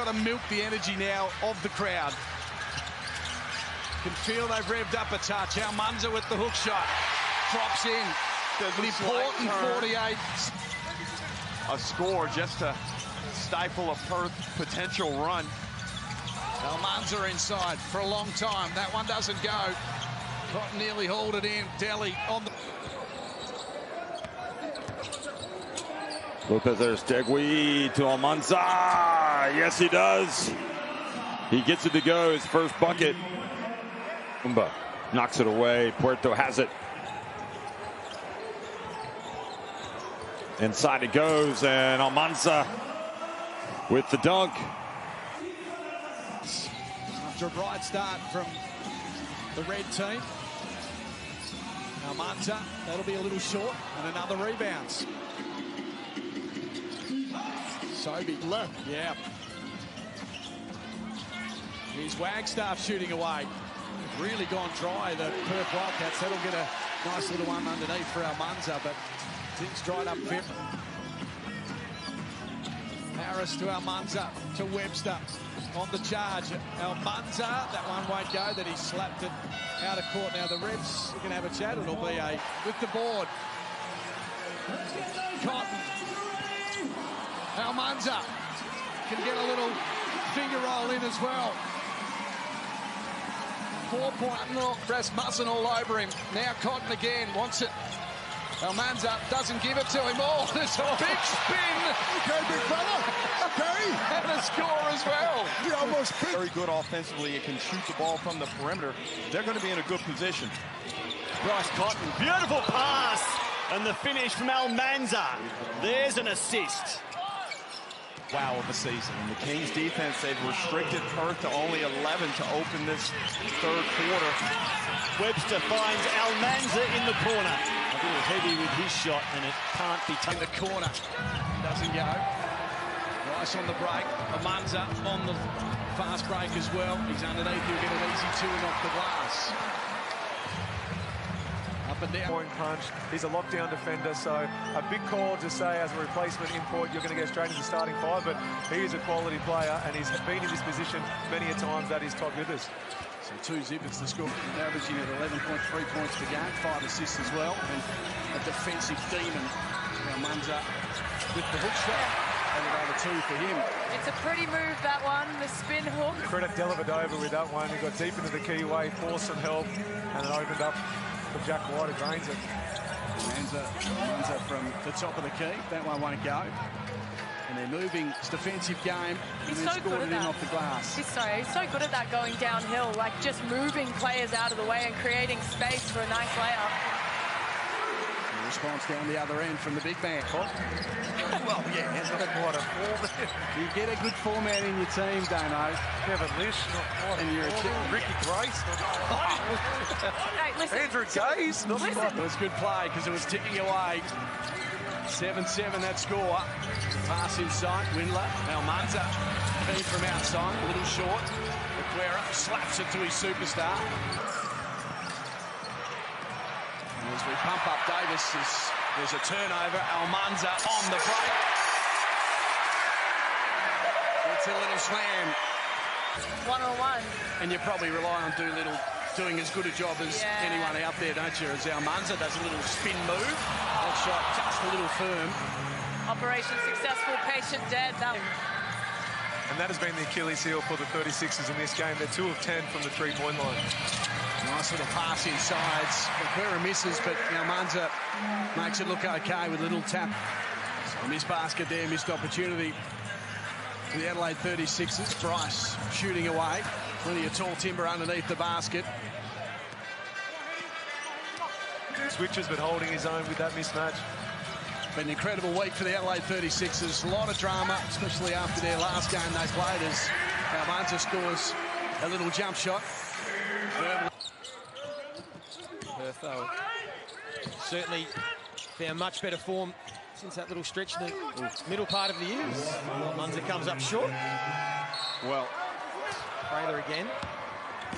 got to milk the energy now of the crowd. Can feel they've revved up a touch. Almansa with the hook shot. Drops in. An important 48. A score just to stifle a potential run. Almansa inside for a long time. That one doesn't go. Cotton nearly hauled it in. Delhi on the... Lopez Aristegui to Almansa. Yes, he does. He gets it to go. His first bucket. Umba knocks it away. Puerto has it. Inside it goes, and Almansa with the dunk. After a bright start from the red team. Almansa, that'll be a little short, and another rebounds. Sobey left. Yeah. Here's Wagstaff shooting away. Really gone dry, the Perth Wildcats. That'll get a nice little one underneath for Almansa, but things dried up a bit. Harris to Almansa, to Webster on the charge. Almansa, that one won't go, that he slapped it out of court. Now the refs can have a chat. It'll be a with the board. Cotton. Almansa can get a little finger roll in as well. 4-point Rasmussen all over him. Now Cotton again wants it. Almansa doesn't give it to him. Oh, there's a big spin. Okay, big fella. Okay. And a score as well. He almost picked. Very good offensively. It can shoot the ball from the perimeter. They're going to be in a good position. Bryce Cotton, beautiful pass. And the finish from Almansa. There's an assist. Wow of the season. And the Kings defense, they've restricted Perth to only 11 to open this third quarter. Webster finds Almansa in the corner. A little heavy with his shot, and it can't be in the corner. Doesn't go. Rice on the break. Almansa on the fast break as well. He's underneath. He'll get an easy two and off the glass. Up and down. Point punch. He's a lockdown defender, so a big call to say as a replacement import you're going to go straight into the starting five, but he is a quality player and he's been in this position many a times that is Todd Withers. So 2-zip, it's the score, averaging at 11.3 points per game, 5 assists as well, and a defensive demon. Almansa with the hook shot, and another 2 for him. It's a pretty move, that one, the spin hook. Credit Dellavedova with that one. He got deep into the keyway, forced some help, and it opened up for Jack White, who drains it. Almansa from the top of the key. That one won't go. And they're moving. It's defensive game. He's and so good at that. Off the glass. He's so good at that going downhill, like just moving players out of the way and creating space for a nice layup. The response down the other end from the big man. Oh. Well, yeah, it's not quite a format. You get a good format in your team, Damo. Kevin Lish, not quite and you're a Ricky Grace, Hey, listen. Andrew Gaze, not quite. It was good play because it was ticking away. 7-7 that score. Pass inside, Windler. Almansa feed from outside, a little short. Aguero slaps it to his superstar. And as we pump up Davis, there's a turnover. Almansa on the break. It's a little slam. 1-on-1. And you probably rely on Doolittle doing as good a job as anyone out there, don't you? As Almansa does a little spin move. That shot just a little firm. Operation successful, patient dead. And that has been the Achilles heel for the 36ers in this game. They're 2 of 10 from the three-point line. Nice little pass inside. Aguero misses, but Almansa makes it look okay with a little tap. So missed basket there, missed opportunity for the Adelaide 36ers. Bryce shooting away. Plenty of tall timber underneath the basket. Switches, but holding his own with that mismatch. Been an incredible week for the Adelaide 36ers. A lot of drama, especially after their last game they played, as Almansa scores a little jump shot. Perth, though, certainly found much better form since that little stretch in the middle part of the year. Almansa comes up short. Well, Prather again.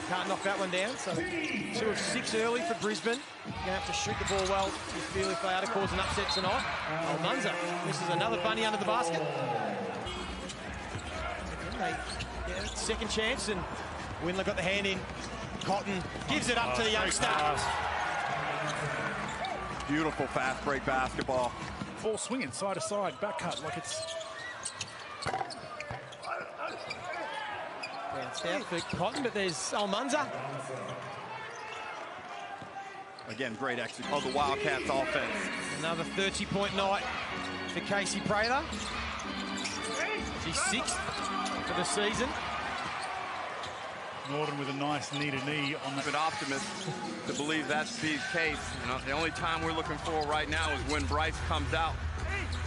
Can't knock that one down. So 2 of 6 early for Brisbane. Going to have to shoot the ball well, you feel, if they are to cause an upset tonight. Almansa misses another bunny under the basket. Second chance, and Windler got the hand in. Cotton gives it up to the youngster. Beautiful fast break basketball. Ball swinging side to side, back cut like it's. Bounced out for Cotton, but there's Almansa. Again, great execution of the Wildcats offense. Another 30-point night for Casey Prather. She's 6th for the season. Norton with a nice knee-to-knee on I'm an optimist to believe that's the case. The only time we're looking for right now is when Bryce comes out.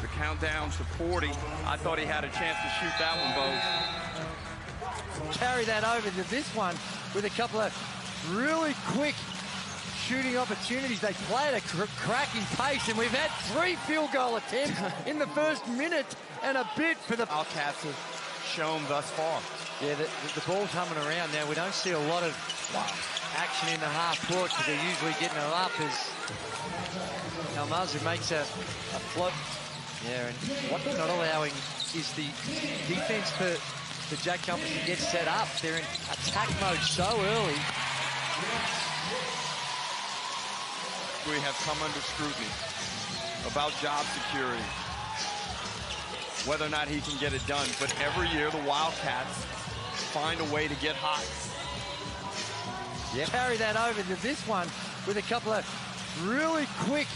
The countdown to 40. I thought he had a chance to shoot that one, Bo. Carry that over to this one with a couple of really quick shooting opportunities. They play at a cracking pace, and we've had 3 field goal attempts in the first minute and a bit for the Wildcats have shown thus far. Yeah, the ball's humming around now. We don't see a lot of action in the half court because they're usually getting it up as Almansa makes a flop. Yeah, and what they're not allowing is the defense for Jack Jumpers to get set up. They're in attack mode so early. We have come under scrutiny about job security, whether or not he can get it done. But every year the Wildcats find a way to get hot. Yeah. Carry that over to this one with a couple of really quick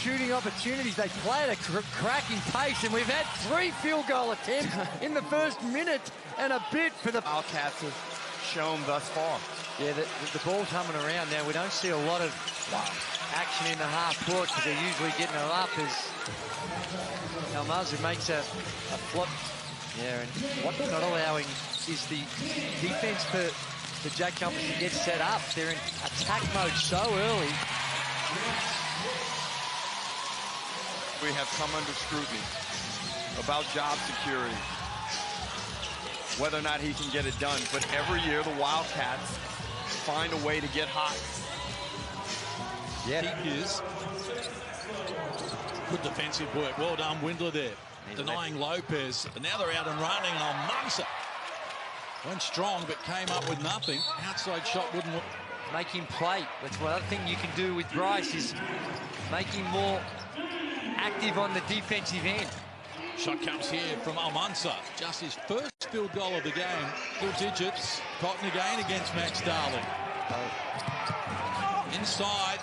shooting opportunities. They play at a cracking pace, and we've had 3 field goal attempts in the first minute and a bit for the Wildcats have shown thus far. Yeah, the ball's humming around now. We don't see a lot of action in the half court because they're usually getting it up as Almansa makes a flop. Yeah, and what they're not allowing is the defense for Jack Jumpers to get set up. They're in attack mode so early. We have come under scrutiny about job security, whether or not he can get it done. But every year the Wildcats find a way to get hot. Yeah, he is. Good defensive work. Well done, Windler there. Denying Lopez. And now they're out and running on Almansa. Went strong, but came up with nothing. Outside shot wouldn't work. Make him play. That's one other thing you can do with Bryce is make him more active on the defensive end. Shot comes here from Almansa. Just his first field goal of the game. Full digits. Cotton again against Max Darling. Inside.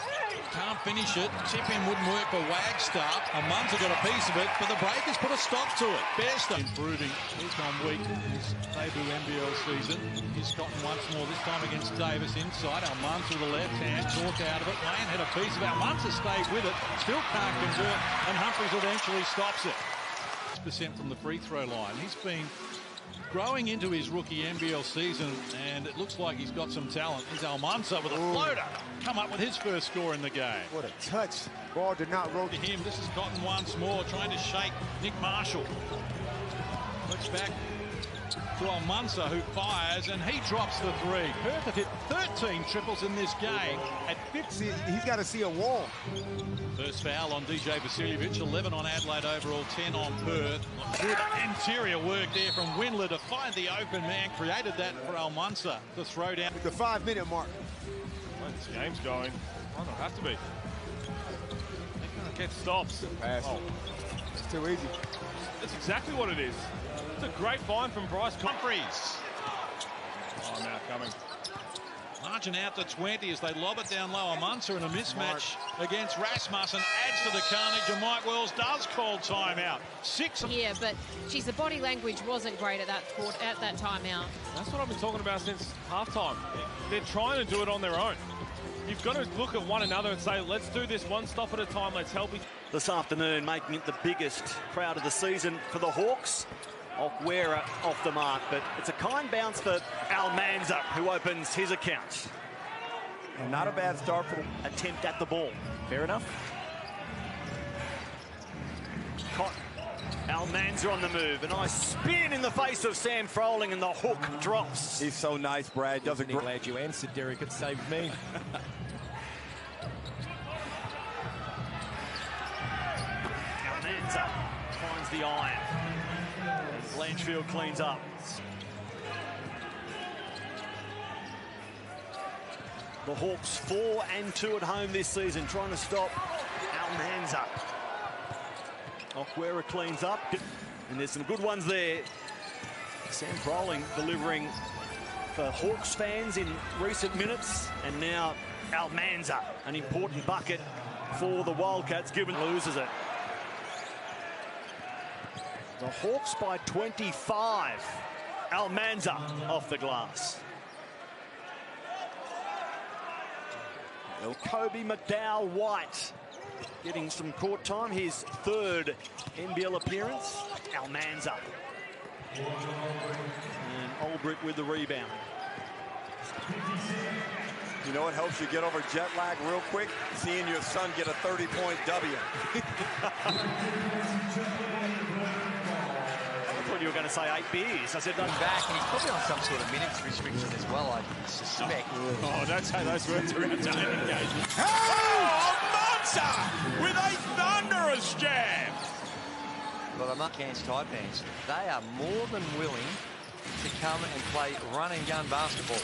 Can't finish it. Tip-in wouldn't work for Wagstaff. Almansa got a piece of it, but the Breakers put a stop to it. Bairstow improving. He's gone weak in his debut NBL season. He's Cotton once more, this time against Davis inside. Almansa with the left hand, talk out of it. Lane had a piece of it. Almansa stayed with it. Still can't convert, and Humphries eventually stops it. 6% from the free throw line. He's been growing into his rookie NBL season, and it looks like he's got some talent. Here's Almansa with a floater. Come up with his first score in the game. What a touch. Ball did not roll. To him, this is Cotton once more, trying to shake Nick Marshall. Looks back to Almansa, who fires, and he drops the 3. Perth have hit 13 triples in this game. At 50, he's got to see a wall. First foul on DJ Vasiljevic, 11 on Adelaide overall, 10 on Perth. Good interior work there from Windler to find the open man. Created that for Almansa to throw down. At the 5-minute mark. Well, this game's going. Why not have to be? They can't get stops. Oh. It's too easy. That's exactly what it is. It's a great find from Bryce Humphries. Oh, now coming. Margin out to 20 as they lob it down low. Almansa in a mismatch against Rasmussen adds to the carnage, and Mike Wells does call timeout. 6 here, but geez, the body language wasn't great at that timeout. That's what I've been talking about since halftime. They're trying to do it on their own. You've got to look at one another and say, let's do this one stop at a time. Let's help each. This afternoon, making it the biggest crowd of the season for the Hawks. Okwera off the mark, but it's a kind bounce for Almansa, who opens his account. And not a bad start for the attempt at the ball. Fair enough. Cotton. Almansa on the move. A nice spin in the face of Sam Froling, and the hook drops. He's so nice, Brad. Does a great. Glad you answered, Derek. It saved me. Almansa finds the iron. Blanchfield cleans up. The Hawks 4-2 at home this season, trying to stop Almansa. Okwera cleans up, and there's some good ones there. Sam Proling delivering for Hawks fans in recent minutes, and now Almansa, an important bucket for the Wildcats, given loses it. The Hawks by 25. Almansa off the glass. Kobe McDowell-White getting some court time. His third NBL appearance. Almansa. And Olbrich with the rebound. You know what helps you get over jet lag real quick? Seeing your son get a 30-point W. I thought you were going to say 8 beers. I said no. Back, and he's probably on some sort of minutes restriction as well, I suspect. Oh, don't say those words around Tony engagement. Oh, Almansa with a thunderous jam. Well, the Cairns Taipans, they are more than willing to come and play run-and-gun basketball.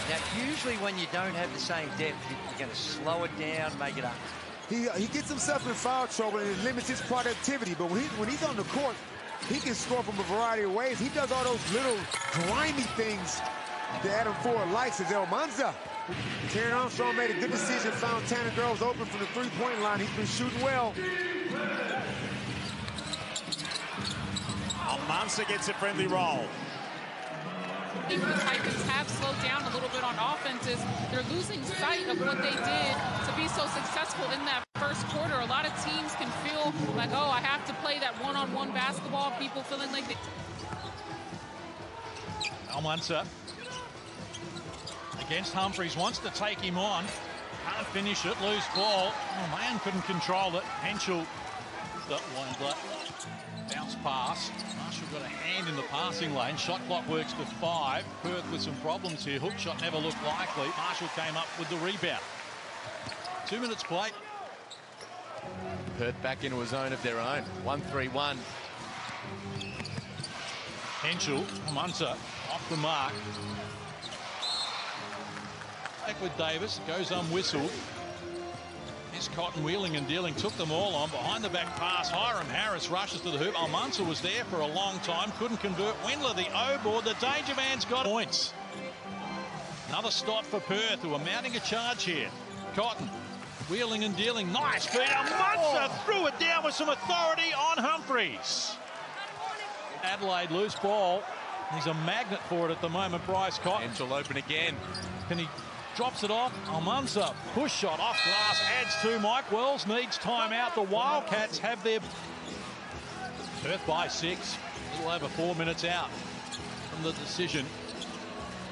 Now, usually when you don't have the same depth, you're going to slow it down, make it up. He gets himself in foul trouble and it limits his productivity. But when he's on the court, he can score from a variety of ways. He does all those little grimy things that Adam Ford likes as Almansa. Karen Armstrong made a good decision, found Tanner Groves open from the three-point line. He's been shooting well. Almansa gets a friendly roll. The Titans have slowed down a little bit on offenses. They're losing sight of what they did to be so successful in that first quarter. A lot of teams can feel like, oh, I have to play that one-on-one basketball. People feeling like they... Almansa against Humphries, wants to take him on. Can't finish it, loose ball. Oh, man, couldn't control it. Henschel, that one, bounce pass. Marshall got a hand in the passing lane. Shot clock works to 5. Perth with some problems here. Hook shot never looked likely. Marshall came up with the rebound. 2 minutes play. Perth back into a zone of their own. 1-3-1. Henschel, Almansa off the mark. Back with Davis, goes unwhistled. Here's Cotton wheeling and dealing, took them all on. Behind the back pass, Hiram Harris rushes to the hoop. Almansa was there for a long time, couldn't convert. Wendler, the O-board, the danger man's got points. Another stop for Perth, who are mounting a charge here. Cotton, wheeling and dealing, nice feed. Almansa threw it down with some authority on Humphries. Adelaide, loose ball. He's a magnet for it at the moment, Bryce Cotton. Angel open again. Can he... Drops it off. Almansa, push shot off glass, adds 2. Mike Wells needs timeout. The Wildcats have their... Perth by 6. A little over 4 minutes out from the decision.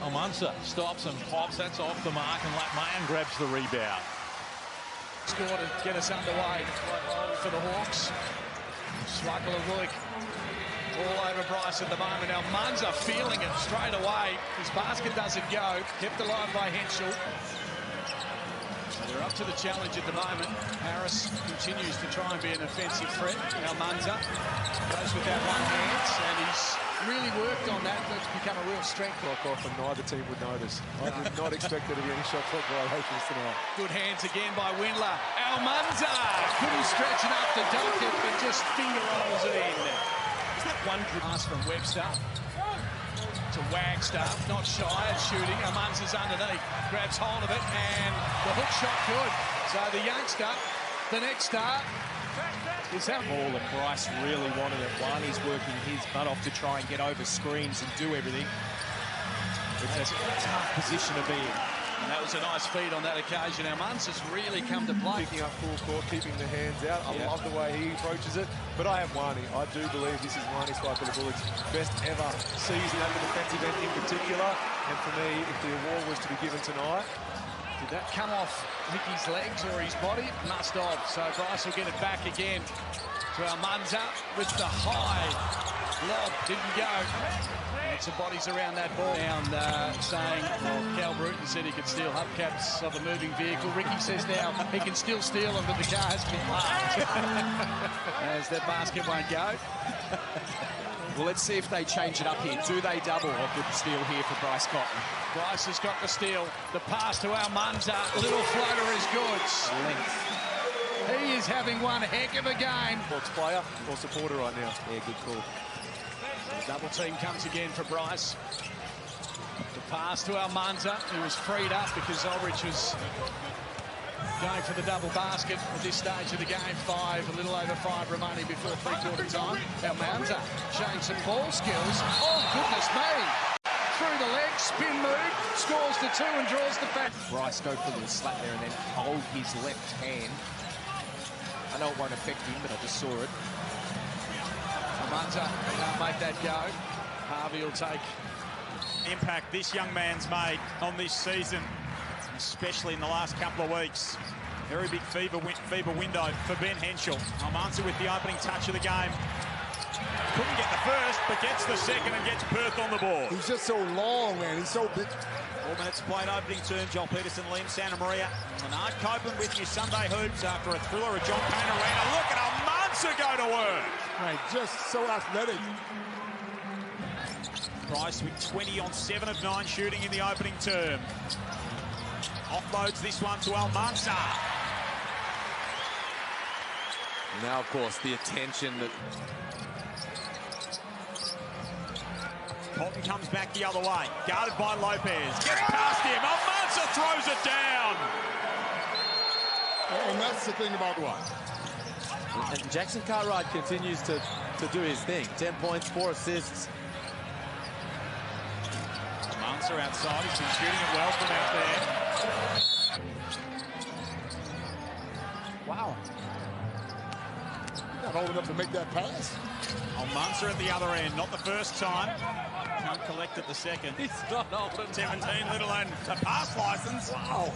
Almansa stops and pops. That's off the mark, and Mayan grabs the rebound. Score to get us underway for the Hawks. Swakalavuik all over Bryce at the moment. Almansa feeling it straight away. His basket doesn't go. Kept alive by Henschel. So they're up to the challenge at the moment. Harris continues to try and be an offensive threat. Almansa goes with that one hand, and he's really worked on that. That's become a real strength. Often neither team would notice. I did not expect there to be any shot clock violations tonight. Good hands again by Wendler. Almansa couldn't stretch enough to dunk it, but just finger rolls it in. One pass from Webster to Wagstaff, not shy of shooting. Almansa's underneath, grabs hold of it, and the hook shot good. So the youngster, the next star, is that ball that Bryce really wanted it. One, he's working his butt off to try and get over screens and do everything. It's a tough position to be in. And that was a nice feed on that occasion. Almansa's really come to play. Picking up full court, keeping the hands out. I love the way he approaches it. But I have Wani. I do believe this is Wani Swakalavuik's best ever season at the defensive end in particular. And for me, if the award was to be given tonight, did that come off Mickey's legs or his body? Must have. So Bryce will get it back again to Almansa with the high lob. Didn't go. And some bodies around that ball. Down saying, well, Cal Bruton said he could steal hubcaps of a moving vehicle. Ricky says now he can still steal them, but the car has been parked. As that basket won't go. Well, let's see if they change it up here. Do they double? A good steal here for Bryce Cotton. Bryce has got the steal. The pass to Almansa. Little floater is good. Length. He is having one heck of a game. Sports player or supporter right now. Yeah, good call. The double team comes again for Bryce. The pass to Almansa, who was freed up because Ulrich was going for the double basket at this stage of the game. A little over five remaining before three-quarter time. Almansa showing some ball skills. Oh, goodness me. Through the leg, spin move, scores the 2 and draws the back. Bryce go for a little slap there and then hold his left hand. I know it won't affect him, but I just saw it. Almansa can't make that go. Harvey will take impact this young man's made on this season, especially in the last couple of weeks. Very big fever window for Ben Henschel. Almansa with the opening touch of the game. Couldn't get the first, but gets the second and gets Perth on the board. He's just so long, man. He's so big. 4 minutes played opening term. Joel Peterson, Liam Santa Maria. Bernard Copeland with your Sunday hoops after a thriller of John Payne Arena. Look at Almansa go to work. Right, just so athletic. Price with 20 on 7 of 9 shooting in the opening term. Offloads this one to Almansa. Now, of course, the attention that... Cotton comes back the other way. Guarded by Lopez. Gets past him. Almansa throws it down. And that's the thing about what? And Jackson Cartwright continues to do his thing. 10 points, 4 assists. Almansa outside. He's been shooting it well from out there. Wow. Not old enough to make that pass. Almansa at the other end. Not the first time. Can't collect at the second. He's not old enough. 17, little and a pass license. Wow.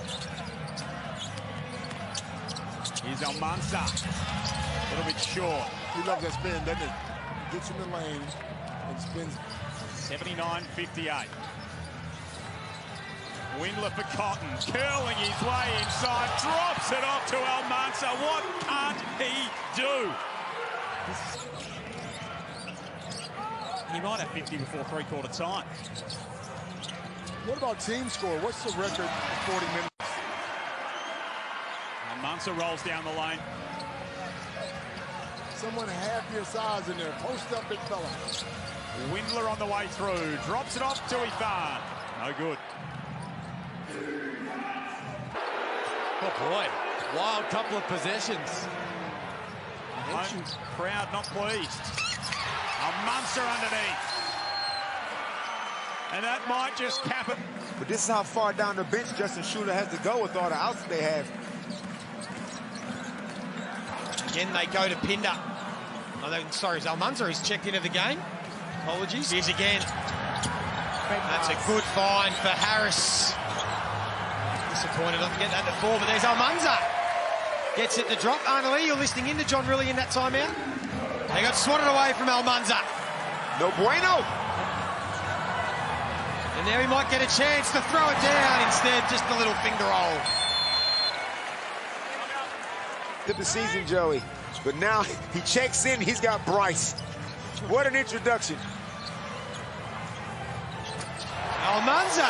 Here's Almansa. A little bit short. He loves that spin, doesn't he? Gets in the lane and spins. 79-58. Windler for Cotton. Curling his way inside. Drops it off to Almansa. What can't he do? He might have 50 before three-quarter time. What about team score? What's the record for 40 minutes? Almansa rolls down the lane. Someone half your size in there. Post up, big fella. Windler on the way through. Drops it off to Izan. No good. Oh, boy. Wild couple of possessions. Home crowd not pleased. Almansa underneath. And that might just cap it. But this is how far down the bench Justin Shooter has to go with all the outs they have. Again, they go to Pinder. Oh, sorry, Almansa has checked into the game. Apologies. Here's again. That's a good find for Harris. Disappointed not to get that to 4, but there's Almansa. Gets it to drop. Arnold, you're listening in to John Riley in that timeout. They got swatted away from Almansa. No bueno. And now he might get a chance to throw it down. Instead, just a little finger roll. Did the season, Joey. But now he checks in. He's got Bryce. What an introduction. Almansa.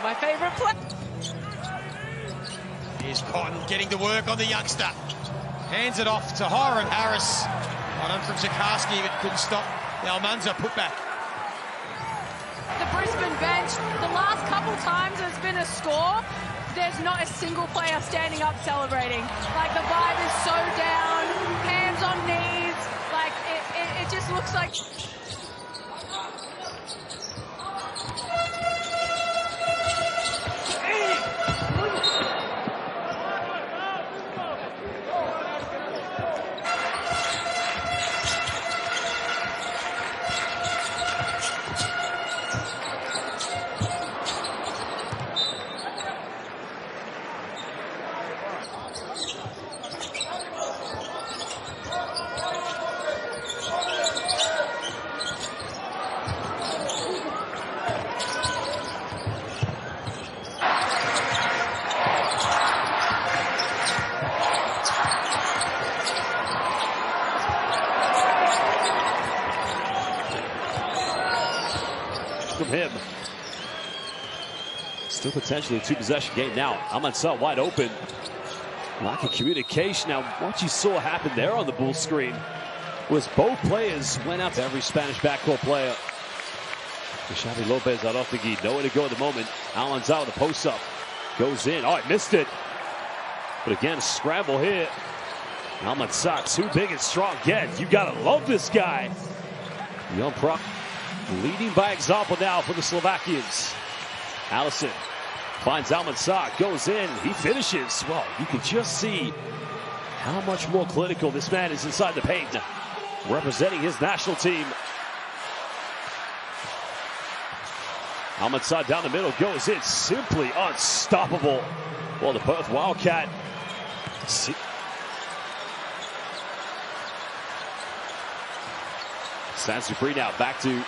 My favorite play. Here's Cotton getting to work on the youngster. Hands it off to Hiram Harris. Well done from Sikorsky, but couldn't stop the Almansa putback. The Brisbane bench, the last couple times there's been a score, there's not a single player standing up celebrating. Like, the vibe is so down, hands on knees, like, it just looks like... from him. Still potentially a two-possession game now. Almansa wide open. Lack of communication. Now, what you saw happen there on the Bulls screen was both players went out to every Spanish backcourt player. Xavi Lopez, I don't think he'd nowhere to go at the moment. Almansa with a post-up. Goes in. Oh, he missed it. But again, scramble here. Almansa, too big and strong. Again, you gotta love this guy. Young prop leading by example now for the Slovakians. Allison finds Almansa, goes in, he finishes. Well, you can just see how much more clinical this man is inside the paint, representing his national team. Almansa down the middle, goes in, simply unstoppable. Well, the Perth Wildcat. Sansupri now back to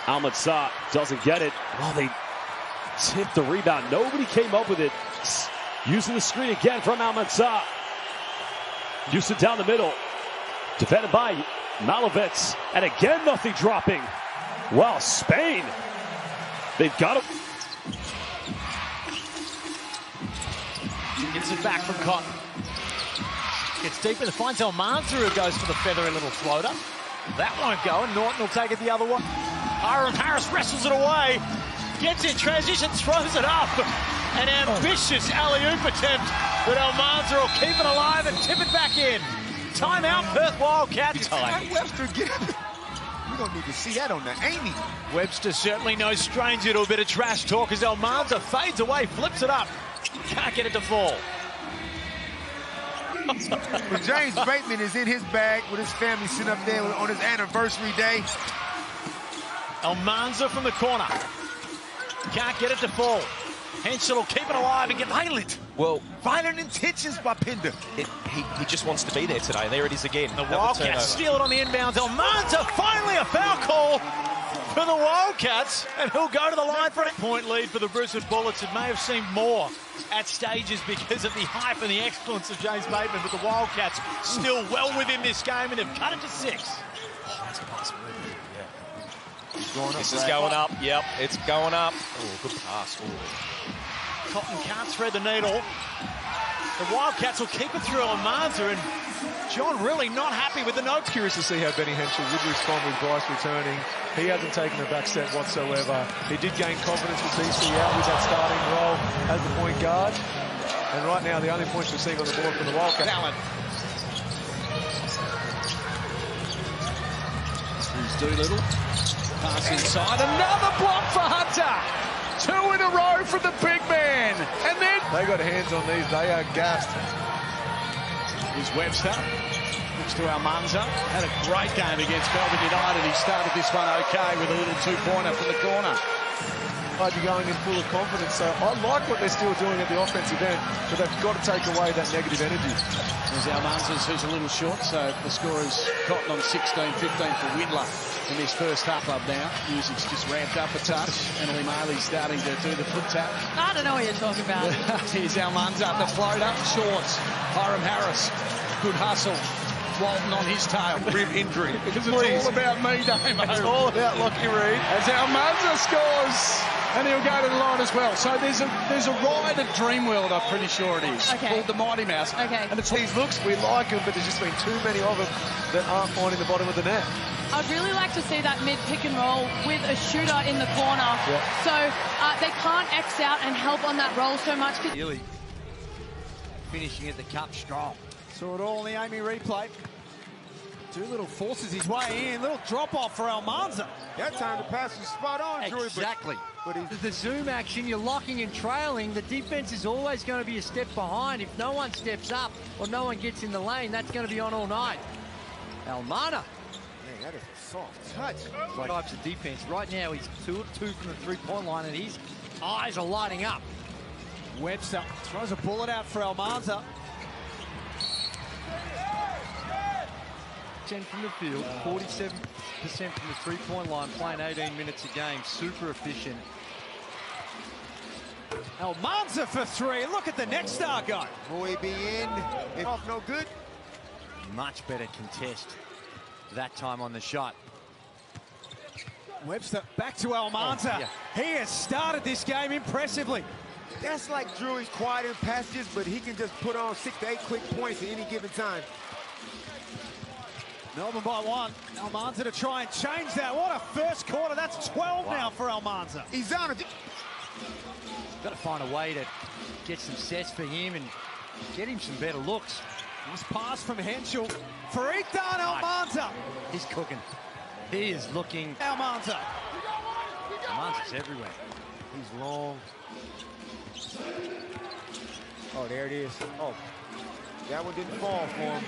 Almansa, doesn't get it. Well, they tipped the rebound. Nobody came up with it. Using the screen again from Almansa. Houston down the middle. Defended by Malovets. And again, nothing dropping. Wow, Spain. They've got him. Gets it back from Cotton. Gets deep and finds Almansa, who goes for the feathery little floater. That won't go, and Norton will take it the other way. Hiram Harris wrestles it away. Gets in transition, throws it up. An ambitious alley-oop attempt, but Almansa will keep it alive and tip it back in. Timeout, Perth Wildcats. Webster, get up. We're going to need to see that on the Amy. Webster certainly no stranger to a bit of trash talk as Almansa fades away, flips it up. Can't get it to fall. But James Bateman is in his bag with his family sitting up there on his anniversary day. Almansa from the corner. Can't get it to fall. Henschel will keep it alive and get violent. Well, violent intentions by Pinder. He just wants to be there today. There it is again. The Wildcats steal it on the inbounds. Almansa, finally a foul call for the Wildcats, and he'll go to the line for a point lead for the Brisbane Bullets. It may have seemed more at stages because of the hype and the excellence of James Bateman, but the Wildcats still well within this game, and they've cut it to 6. Oh, that's a nice move. Going this is going up. Yep, it's going up. Oh, good pass. Cotton can't thread the needle. The Wildcats will keep it through Almansa, and John really not happy with the note. Curious to see how Benny Henschel would respond with Bryce returning. He hasn't taken a back step whatsoever. He did gain confidence with BC out with that starting role as the point guard. And right now, the only points we're seeing on the board for the Wildcats. Allen. Here's Doolittle. Pass inside. Another block for Hunter. 2 in a row from the big man. And then they got hands on these. They are gassed. Here's Webster. Looks to Almansa. Had a great game against Melbourne United. He started this one okay with a little two-pointer from the corner. I'd be going in full of confidence. So I like what they're still doing at the offensive end, but they've got to take away that negative energy. There's Almansa, who's a little short, so the score is Cotton on 16-15 for Widler in this first half club now. Music's just ramped up a touch. Emily Marley's starting to do the foot tap. I don't know what you're talking about. Here's Almansa, the floater, shorts. Hiram Harris, good hustle. Walton on his tail. Rib injury. Because it's all about me, Damo. It's all about Lockie Reed. As Almansa scores, and he'll go to the line as well. So there's a ride at Dreamworld, I'm pretty sure it is, called the Mighty Mouse. Okay. And it's these looks, we like them, but there's just been too many of them that aren't finding the bottom of the net. I'd really like to see that mid-pick and roll with a shooter in the corner. Yeah. So they can't X out and help on that roll so much. Really finishing at the cup strong. Saw it all in the Amy replay. Doolittle forces his way in. Little drop-off for Almansa. That time the pass was spot on, Drew. Exactly. But the zoom action, you're locking and trailing. The defense is always going to be a step behind. If no one steps up or no one gets in the lane, that's going to be on all night. Almana. Man, that is a soft touch. Types of defense. Right now, he's 2 of 2 from the three-point line, and his eyes are lighting up. Webster throws a bullet out for Almansa. 10 from the field, 47% from the three-point line, playing 18 minutes a game. Super efficient. Almansa for 3. Look at the next star go. Boy be in. If off no good. Much better contest that time on the shot. Webster back to Almansa. Oh, yeah. He has started this game impressively. That's like Drury's quiet in passages, but he can just put on 6 to 8 quick points at any given time. Melbourne by 1. Almansa to try and change that. What a first quarter. That's 12 now for Almansa. Izan, got to find a way to get some sets for him and get him some better looks. Nice pass from Henschel. For Izan Almansa. He's cooking. He is looking. Almansa. Almansa's everywhere. He's long. Oh, there it is. Oh, that one didn't fall for him.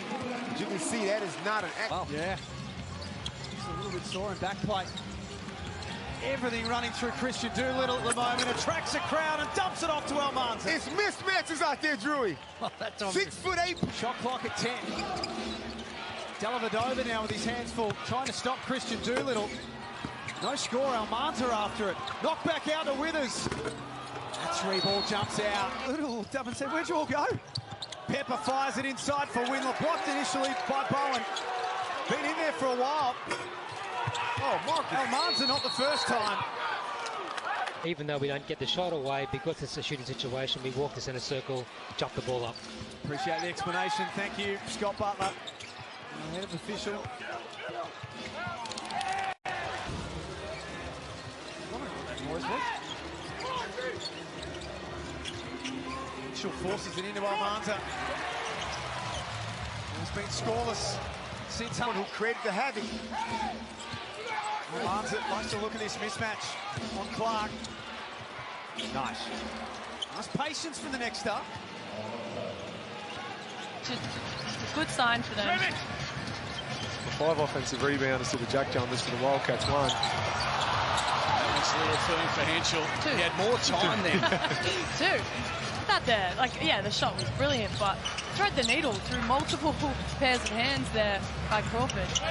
But you can see that is not an act. Wow. Yeah. Just a little bit sore in back plate. Everything running through Christian Doolittle at the moment. Attracts a crowd and dumps it off to Almansa. It's mismatches out there, Drury. Oh, that's 6'8". Shot clock at 10. Dellavedova now with his hands full, trying to stop Christian Doolittle. No score, Almansa after it. Knock back out to Withers. That 3-ball jumps out. Little up and said, where'd you all go? Pepper fires it inside for Windler. Blocked initially by Bowen. Been in there for a while. Oh, Almansa not the first time. Even though we don't get the shot away, because it's a shooting situation, we walk the centre circle, jump the ball up. Appreciate the explanation. Thank you, Scott Butler. Head of official. Mitchell forces it into Almansa. It's been scoreless since someone who created the havoc. Almansa likes to look at this mismatch on Clark. Nice. Nice patience for the next up. Just a good sign for them. 5 offensive rebounders to the jack jumpers for the Wildcats. 1. Nice little turn for Henschel. He had more time then. 2. That there, the shot was brilliant, but thread the needle through multiple pairs of hands there by Crawford.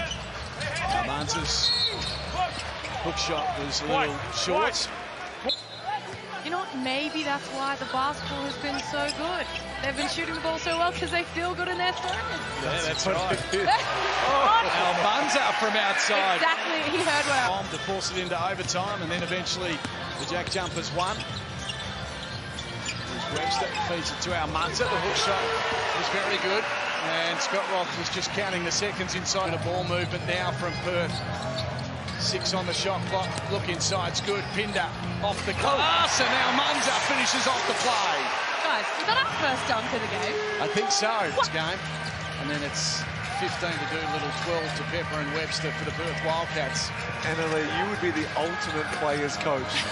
Almansa's hook shot was a little short. You know what? Maybe that's why the basketball has been so good. They've been shooting the ball so well because they feel good in their throws. Yeah, that's right. Almansa from outside. Exactly, he heard well. To force it into overtime, and then eventually the Jack Jumpers won. Webster feeds it to Almansa. The hook shot was very good, and Scott Roth was just counting the seconds inside. A ball movement now from Perth. 6 on the shot clock. Look inside's good. Pinder off the glass, and Almansa finishes off the play. Guys, was that our first dunk of the game? I think so. It's game, and then it's 15 to Doolittle, 12 to Pepper and Webster for the Perth Wildcats. Annalie, you would be the ultimate players coach.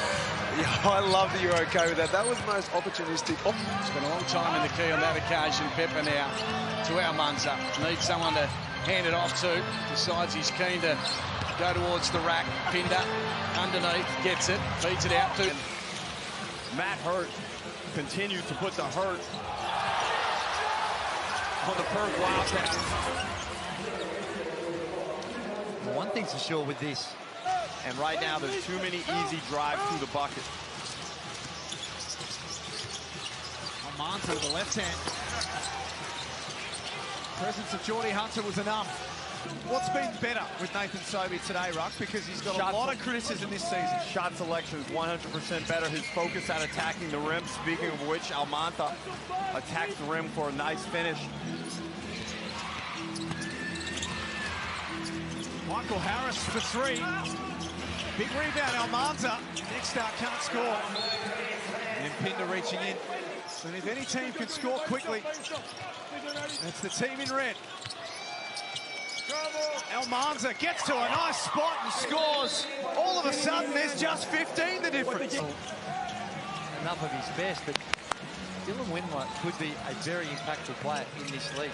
Yeah, I love that you're okay with that. That was the most opportunistic. Spent a long time in the key on that occasion. Pepper now to Almansa. Needs someone to hand it off to. Decides he's keen to go towards the rack. Pinder underneath, gets it, feeds it out to Matt Hurt continued to put the hurt on the Perth Wildcats. One thing's for sure with this. And right now, there's too many easy drives through the bucket. Almansa with the left hand. Presence of Geordie Hunter was enough. What's been better with Nathan Sobey today, Ruck? Because he's got a lot of criticism this season. Shot selection is 100% better. His focus at attacking the rim. Speaking of which, Almansa attacks the rim for a nice finish. Michael Harris for 3. Big rebound, Almansa. Next start can't score. And Pinder reaching in. And if any team can score quickly, it's the team in red. Almansa gets to a nice spot and scores. All of a sudden, there's just 15 the difference. Enough of his best, but Dylan Windler could be a very impactful player in this league.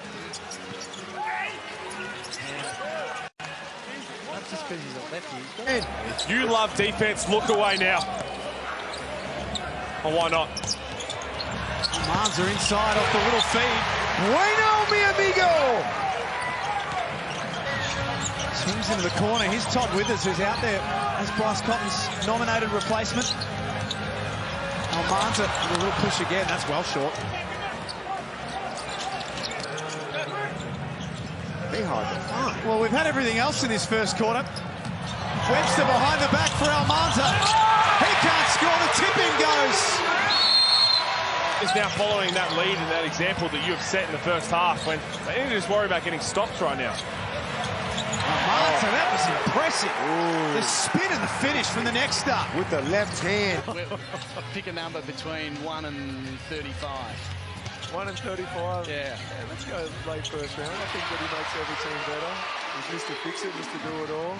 Not just because he's a lefty. If you love defense, look away now. Or why not? Almansa inside off the little feed. Bueno, mi amigo! Swings into the corner. Here's Todd Withers, who's out there as Bryce Cotton's nominated replacement. Almansa with a little push again. That's well short. They hard to find. Well, we've had everything else in this first quarter. Webster behind the back for Almansa. He can't score. The tip-in goes. Is now following that lead and that example that you have set in the first half when they need to just worry about getting stops right now. Almansa, that was impressive. Ooh. The spin and the finish from the next start. With the left hand. Pick a number between 1 and 35. 1 and 35. Yeah. Let's go late first round. I think that he makes every team better. He's Mr. Fix-It, Mr. Do It All.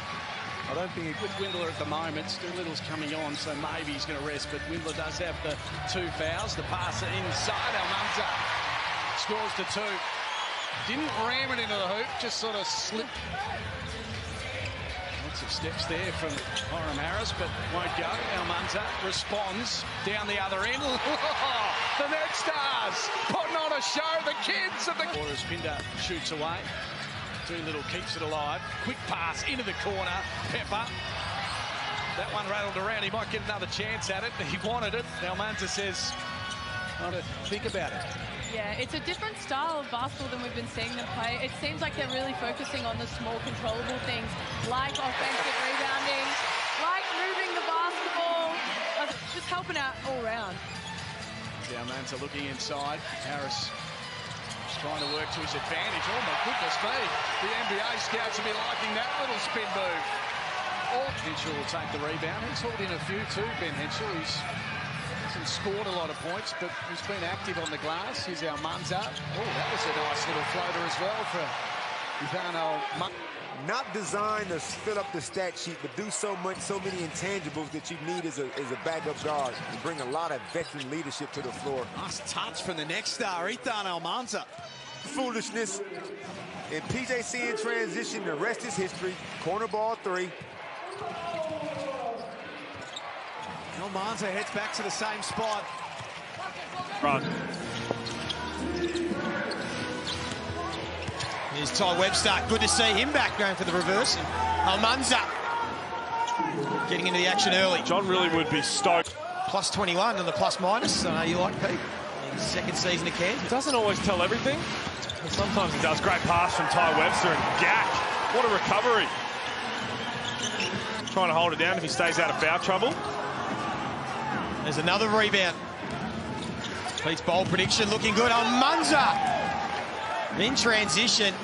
I don't think he... With Windler at the moment, Doolittle's coming on, so maybe he's going to rest, but Windler does have the 2 fouls. The passer inside, Almansa scores to 2. Didn't ram it into the hoop, just sort of slipped. Lots of steps there from Hiram Harris, but won't go. Almansa responds down the other end. The Net Stars putting on a show. The kids of the... As Pinder shoots away. Doolittle keeps it alive. Quick pass into the corner. Pepper. That one rattled around. He might get another chance at it. He wanted it. Almansa says, "Want to think about it." Yeah, it's a different style of basketball than we've been seeing them play. It seems like they're really focusing on the small, controllable things, like offensive rebounding, like moving the basketball, just helping out all round. Almansa looking inside. Harris trying to work to his advantage. Oh, my goodness me. The NBA scouts will be liking that little spin move. Henschel will take the rebound. He's hauled in a few too, Ben Henschel. Hasn't scored a lot of points, but he's been active on the glass. Here's Almansa. Oh, that was a nice little floater as well for Izan Almansa. Not designed to fill up the stat sheet, but do so many intangibles that you need as a backup guard and bring a lot of veteran leadership to the floor. Nice touch from the next star, Izan Almansa. Foolishness. And PJC in transition, the rest is history. Corner ball 3. Almansa heads back to the same spot. Run. Here's Ty Webster. Good to see him back going for the reverse. Almansa getting into the action early. John really would be stoked. Plus 21 on the plus minus. I know you like Pete. In his second season at Kansas. Doesn't always tell everything. But sometimes he does. Great pass from Ty Webster and Gack. What a recovery. Trying to hold it down if he stays out of foul trouble. There's another rebound. Pete's bold prediction looking good. Almansa in transition.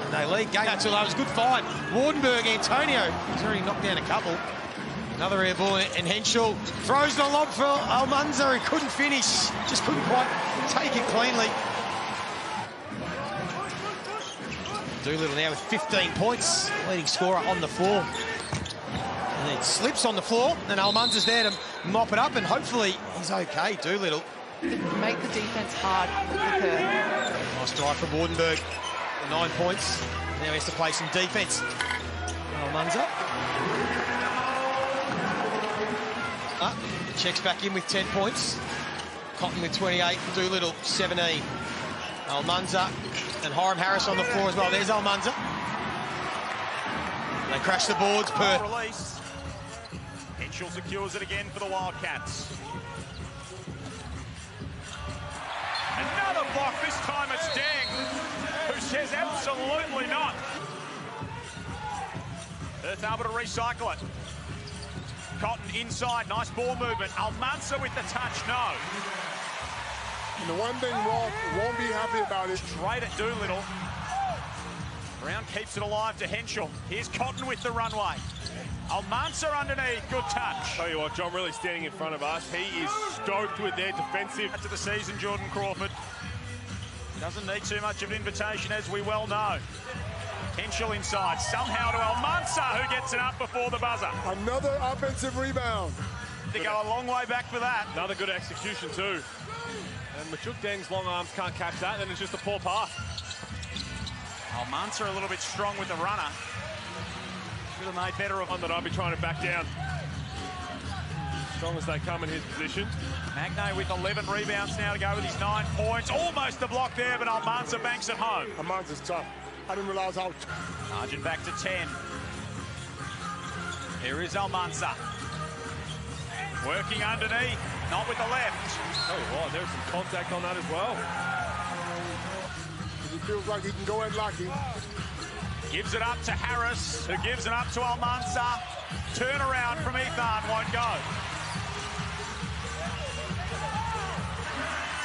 And they lead. That's all. That was a good find. Wardenberg, Antonio. He's already knocked down a couple. Another air ball, and Henschel throws the lob for Almansa. He couldn't finish. Just couldn't quite take it cleanly. Doolittle now with 15 points. Leading scorer on the floor. And it slips on the floor, and Almansa's there to mop it up, and hopefully he's okay, Doolittle. Make the defense hard with the curve. Nice drive from Wardenberg. 9 points. Now he has to play some defense. Almansa. Checks back in with 10 points. Cotton with 28, Doolittle 17. Almansa and Hiram Harris on the floor as well. There's Almansa. They crash the boards. Release. Henschel secures it again for the Wildcats. Another block. This time it's Deng, who says absolutely not. Earth able to recycle it. Cotton inside, nice ball movement. Almansa with the touch, no. And the one thing Roth won't be happy about is straight at Doolittle. Brown keeps it alive to Henschel. Here's Cotton with the runway. Almansa underneath, good touch. Tell you what, John really standing in front of us. He is stoked with their defensive. To the season, Jordan Crawford. Doesn't need too much of an invitation, as we well know. Henschel inside, somehow to Almansa, who gets it up before the buzzer. Another offensive rebound. They go a long way back for that. Another good execution too. And Machuk Deng's long arms can't catch that, then it's just a poor pass. Almansa a little bit strong with the runner. Should have made better of one that I'd be trying to back down. Strong as they come in his position. Magnay with 11 rebounds now to go with his 9 points. Almost a block there, but Almansa banks it home. Almansa's tough. I didn't realize how... Margin back to 10. Here is Almansa. Working underneath, not with the left. Oh, wow, there's some contact on that as well. He feels like he can go in lucky. Gives it up to Harris, who gives it up to Almansa. Turnaround from Izan won't go.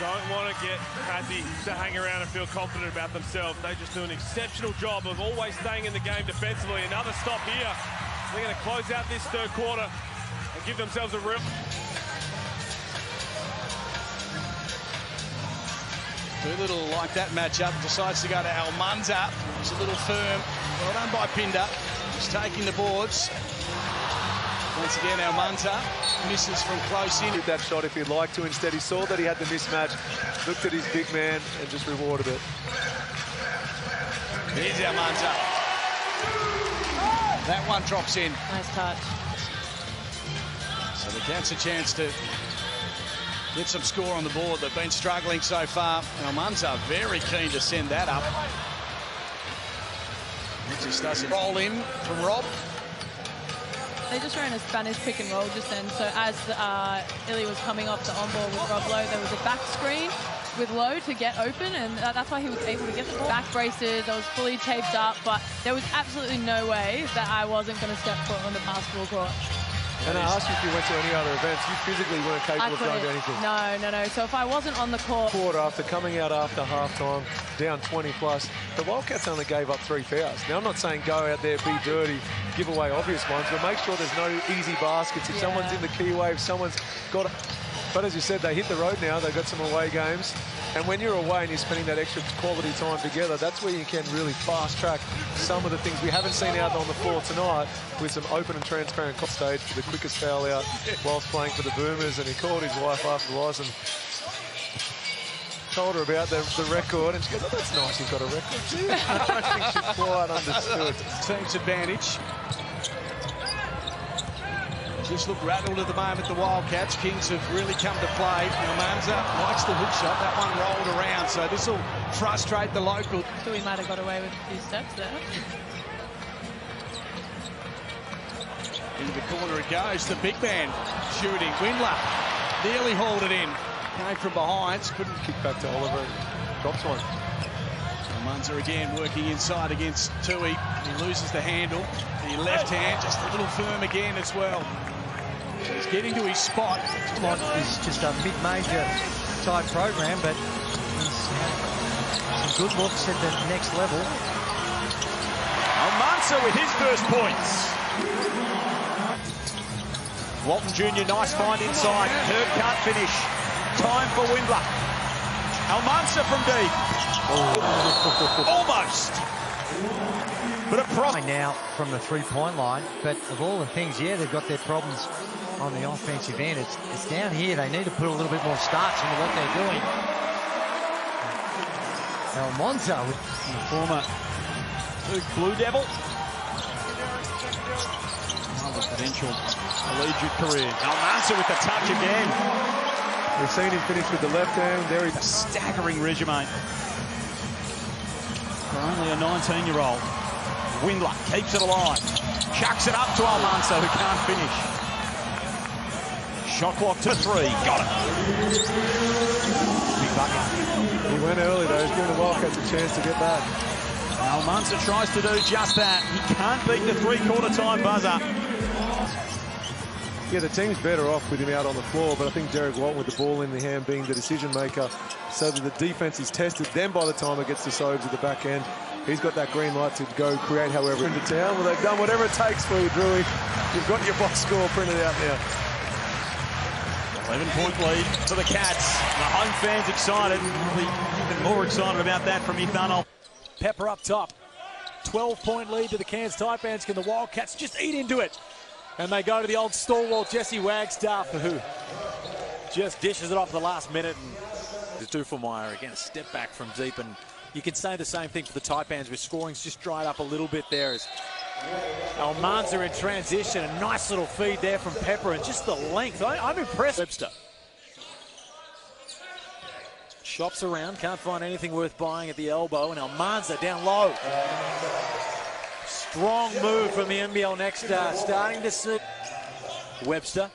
Don't want to get Kathy to hang around and feel confident about themselves. They just do an exceptional job of always staying in the game defensively. Another stop here. They're going to close out this third quarter and give themselves a real... Doolittle, like that matchup, decides to go to Almansa. He's a little firm. Well done by Pinder. He's taking the boards. Once again, Almansa misses from close in. Did that shot if he'd like to. Instead, he saw that he had the mismatch, looked at his big man, and just rewarded it. Here's Almansa. That one drops in. Nice touch. So the Cats a chance to get some score on the board. They've been struggling so far. Almansa very keen to send that up. It just doesn't roll in from Rob. They just ran a Spanish pick and roll just then. So as Illy was coming off the on-ball with Rob Lowe, there was a back screen with Lowe to get open, and that's why he was able to get the back braces. I was fully taped up, but there was absolutely no way that I wasn't going to step foot on the basketball court. And I asked you if you went to any other events. You physically weren't capable of going to anything. No. So if I wasn't on the court... Quarter after coming out after halftime, down 20 plus, the Wildcats only gave up 3 fouls. Now, I'm not saying go out there, be dirty, give away obvious ones, but make sure there's no easy baskets. If someone's in the key wave, someone's got... But as you said, they hit the road now. They've got some away games. And when you're away and you're spending that extra quality time together, that's where you can really fast-track some of the things we haven't seen out on the floor tonight with some open and transparent stage for the quickest foul out whilst playing for the Boomers. And he called his wife afterwards and told her about the record. And she goes, oh, that's nice, you've got a record. Gee, I don't think she quite understood. Team's advantage. Just look rattled at the moment, the Wildcats. Kings have really come to play. Almansa likes the hook shot. That one rolled around, so this will frustrate the local. So we might have got away with a few steps there. Into the corner it goes. The big man shooting. Windler nearly hauled it in. Came from behind. Couldn't kick back to Oliver. Drops one. Almansa again working inside against Tui. He loses the handle. The left hand just a little firm again as well. He's getting to his spot. It's just a mid-major type program, but he's had some good looks at the next level. Almansa with his first points. Walton Jr. nice find inside. Herb can't finish. Time for Windler. Almansa from deep. Almost. But a problem now from the three-point line. But of all the things, yeah, they've got their problems on the offensive end. It's down here. They need to put a little bit more starch into what they're doing. Almansa with the former Blue Devil. Another potential collegiate career. Almansa with the touch again. We've seen him finish with the left hand. There he's a staggering resume for only a 19-year-old. Windler keeps it alive. Chucks it up to Almansa, who can't finish. Shot clock to 3. Got it. Big bucket. He went early, though. He's giving the Wildcats a chance to get back. Almansa tries to do just that. He can't beat the three-quarter time buzzer. Yeah, the team's better off with him out on the floor, but I think Derek Walton with the ball in the hand being the decision maker so that the defense is tested. Then by the time it gets to Sobes at the back end, he's got that green light to go create however into town. Well, they've done whatever it takes for you, Drewy. You've got your box score printed out now. 11-point lead for the Cats. The home fans excited. Even more excited about that from Izan. Pepper up top. 12-point lead to the Cairns Taipans. Can the Wildcats just eat into it? And they go to the old stalwart, Jesse Wagstaff, who just dishes it off the last minute. And Duffelmeyer again, a step back from deep. And you can say the same thing for the Taipans, where scoring's just dried up a little bit there. As Almansa in transition, a nice little feed there from Pepper, and just the length. I'm impressed. Webster shops around, can't find anything worth buying at the elbow, and Almansa down low. Strong move from the NBL next, starting to see. Webster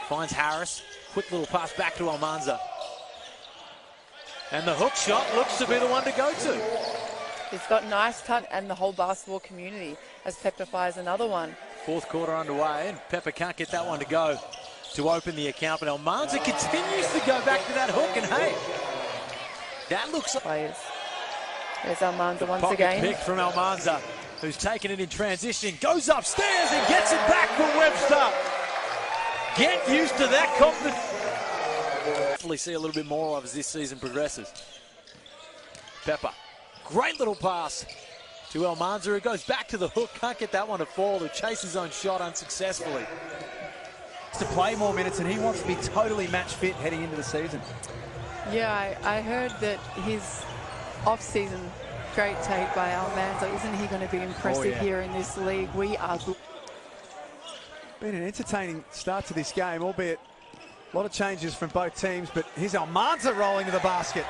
finds Harris. Quick little pass back to Almansa. And the hook shot looks to be the one to go to. He's got nice cut, and the whole basketball community as Pepper fires another one. Fourth quarter underway, and Pepper can't get that one to go to open the account. But Almansa continues to go back to that hook, and hey, that looks like players. There's Almansa once pocket again. pick from Almansa, who's taken it in transition, goes upstairs and gets it back for Webster. Get used to that confidence. Hopefully see a little bit more of as this season progresses. Pepper, great little pass to Almansa, who goes back to the hook, can't get that one to fall, who chases his own shot unsuccessfully. To play more minutes, and he wants to be totally match fit heading into the season. Yeah, I heard that his off-season great take by Almansa. Isn't he going to be impressive here in this league? We are good. Been an entertaining start to this game, albeit a lot of changes from both teams, but here's Almansa rolling to the basket.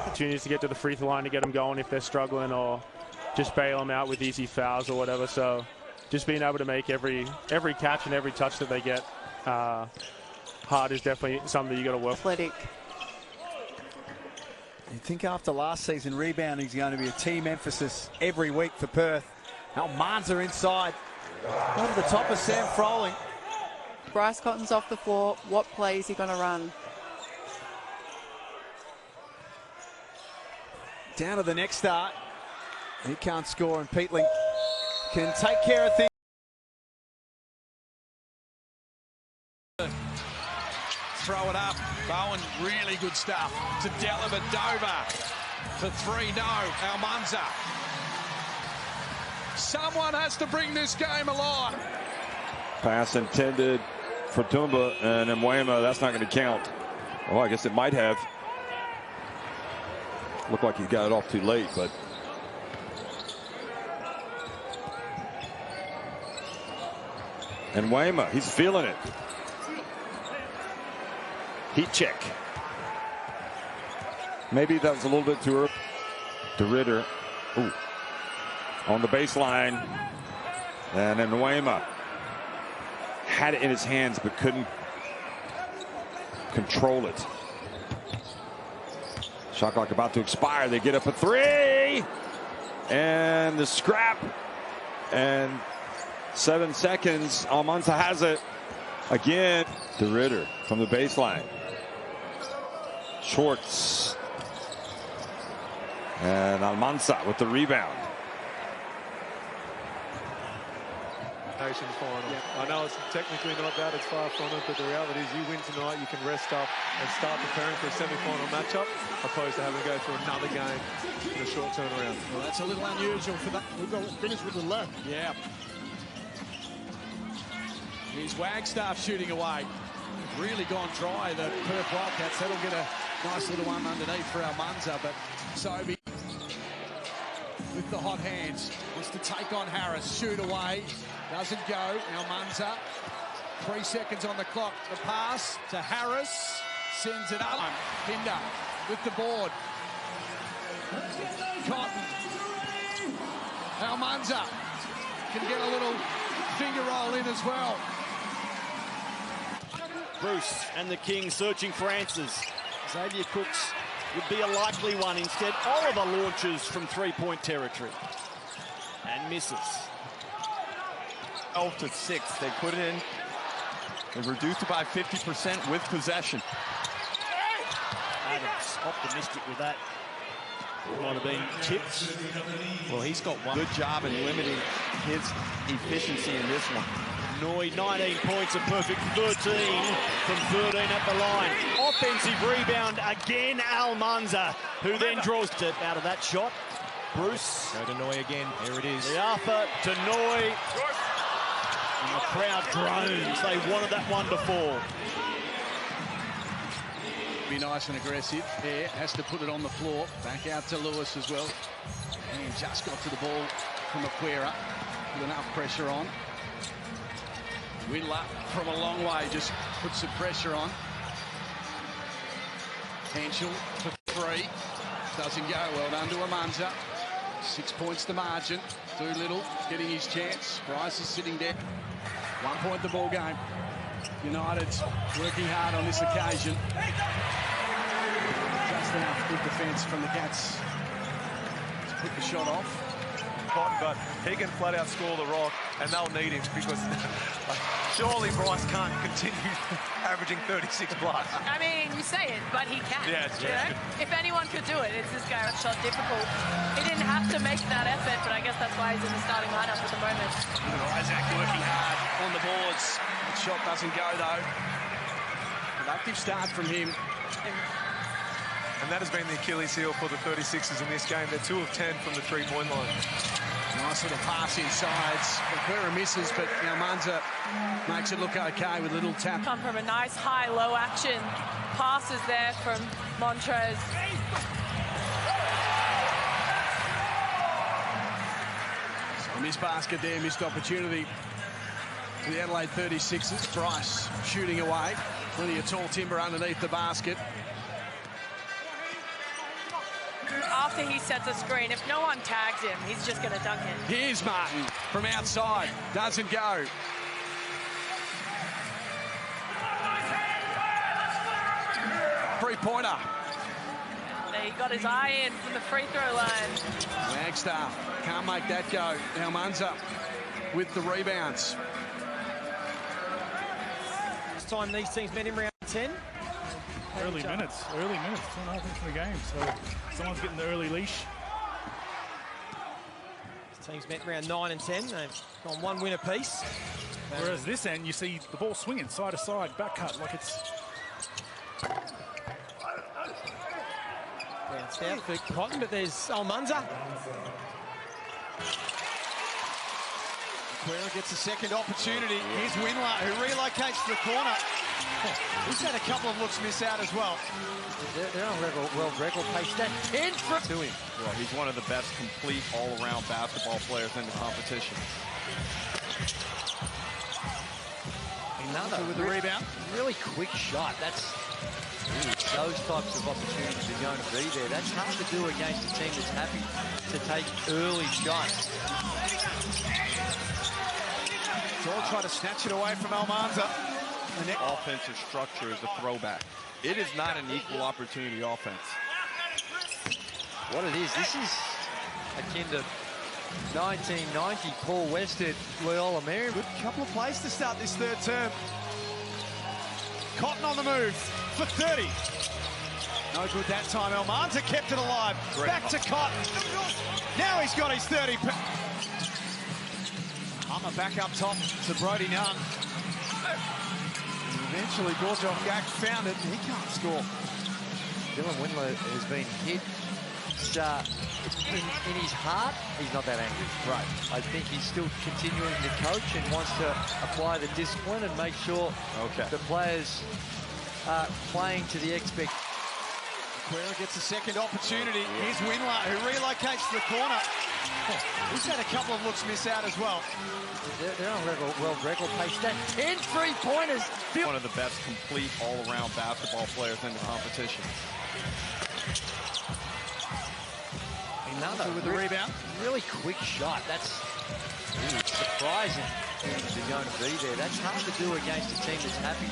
Opportunities to get to the free throw line to get them going if they're struggling, or just bail them out with easy fouls or whatever. So just being able to make every catch and every touch that they get hard is definitely something you got to work. Athletic. You think after last season, rebounding is going to be a team emphasis every week for Perth. Almansa inside. Over the top of Sam Froling. Bryce Cotton's off the floor. What play is he going to run? Down to the next start. He can't score, and Peatling can take care of things. Throw it up. Bowen, really good stuff. To Dellavedova for three. No, Almansa. Someone has to bring this game alive. Pass intended for Tumba, and Mwema, that's not going to count. Oh, I guess it might have. Looked like he got it off too late, but and Mwema, he's feeling it. Heat check. Maybe that was a little bit too early. To Ritter. Ooh. On the baseline. And then Mwema had it in his hands but couldn't control it. Shot clock about to expire. They get up a three. And the scrap. And 7 seconds. Almansa has it. Again. To Ritter from the baseline. Schwartz. And Almansa with the rebound. Nation final. I know it's technically not that, it's far from it, but the reality is you win tonight, you can rest up and start preparing for a semi-final matchup, opposed to having to go through another game in a short turnaround. Well, that's a little unusual for that. We've got to finish with the left. Yeah. Here's Wagstaff shooting away. Really gone dry, the Perth Wildcats. That'll get a nice little one underneath for Almansa, but Sobey with the hot hands wants to take on Harris. Shoot away. Doesn't go. Almansa. 3 seconds on the clock. The pass to Harris. Sends it up. Pinder with the board. Cotton. Almansa can get a little finger roll in as well. Bruce and the Kings searching for answers. Xavier Cooks would be a likely one. Instead, Oliver launches from three-point territory and misses. 12 to 6. They put it in. They reduced it by 50% with possession. Adams optimistic with that. Might have been tipped. Well, he's got one good job in limiting his efficiency in this one. Noy, 19 points, a perfect 13 from 13 at the line. Offensive rebound again, Almansa, who then draws it out of that shot. Bruce. Go to Noy again. There it is. The Arthur to Noy. And the crowd groans. They wanted that one to fall. Be nice and aggressive. There, has to put it on the floor. Back out to Lewis as well. And he just got to the ball from Aquera with enough pressure on. Whittler from a long way just put some pressure on. Henschel for three. Doesn't go. Well done to Almansa. 6 points the margin. Doolittle getting his chance. Bryce is sitting there. 1 point the ball game. United's working hard on this occasion. Just now. Good defence from the Cats. Let's put the shot off. But he can flat out score the rock, and they'll need him because surely Bryce can't continue averaging 36 plus. I mean, you say it, but he can. Yeah, it's true. You know? If anyone could do it, it's this guy. That shot difficult. He didn't have to make that effort, but I guess that's why he's in the starting lineup at the moment. Isaac working hard on the boards. The shot doesn't go though. Productive start from him. And that has been the Achilles heel for the 36ers in this game. They're 2 of 10 from the three-point line. Nice little pass inside. Aquera misses, but Almansa makes it look okay with a little tap. Come from a nice high-low action. Passes there from Montrez. So missed basket there, missed opportunity for the Adelaide 36ers. Bryce shooting away. Plenty of tall timber underneath the basket. After he sets a screen, if no one tags him, he's just going to dunk it. Here's Martin from outside. Doesn't go. Three-pointer. He got his eye in from the free throw line. Wagstaff can't make that go. Almansa with the rebounds. This time these teams met in round 10. Early minutes, 2.5 minutes into the game, so someone's getting the early leash. These teams met round 9 and 10. They've gone one win apiece. Whereas this end, you see the ball swinging side to side, back cut, like it's... Bounced out for Cotton, but there's Almansa. Aquera gets a second opportunity. Here's Winler, who relocates to the corner. He's had a couple of looks miss out as well. They're on record pace. That 10 to him. Well, he's one of the best complete all-around basketball players in the competition. Another with the rebound. Really quick shot. That's those types of opportunities are going to be there. That's hard to do against a team that's happy to take early shots. Joel tried to snatch it away from Almansa. Offensive structure is a throwback. It is not an equal opportunity offense. What it is, this is akin to 1990 Paul Wested, Loyola Marymount. Good couple of plays to start this third term. Cotton on the move for 30. No good that time. Almansa kept it alive. Back to Cotton. Now he's got his 30. Hummer back up top to Brody Nunn. Eventually, Gorjov-Gak found it, and he can't score. Dylan Windler has been hit in his heart. He's not that angry. Right. I think he's still continuing to coach and wants to apply the discipline and make sure the players are playing to the expectation. Aquera gets a second opportunity. Here's Winler, who relocates to the corner. He's had a couple of looks miss out as well. They're on record pace. That 10 three-pointers. One of the best complete all-around basketball players in the competition. Another with the rebound. Really quick shot. That's surprising they're going to be there. That's hard to do against a team that's happy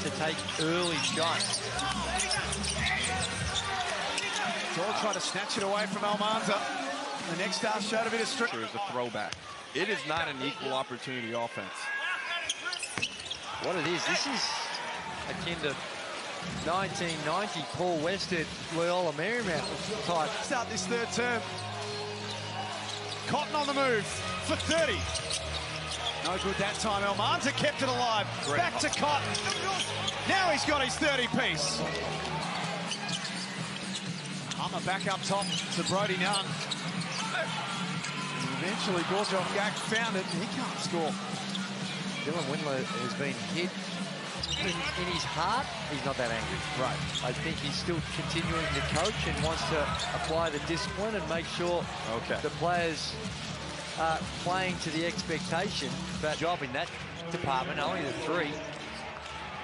to take early shots. Joel tried to snatch it away from Almansa. The next half showed a bit of strength. Is a throwback. It is not an equal opportunity offense. What it is, this is akin to 1990 Paul Wested, Loyola Marymount type. Start this third term. Cotton on the move for 30. No good that time. Almansa kept it alive. Back to Cotton. Now he's got his 30-piece. Hummer back up top to Brody Nunn. Eventually, Gorjov-Gak found it, and he can't score. Dylan Windler has been hit in his heart. He's not that angry. Right. I think he's still continuing to coach and wants to apply the discipline and make sure the players are playing to the expectation. But job in that department, only the 3.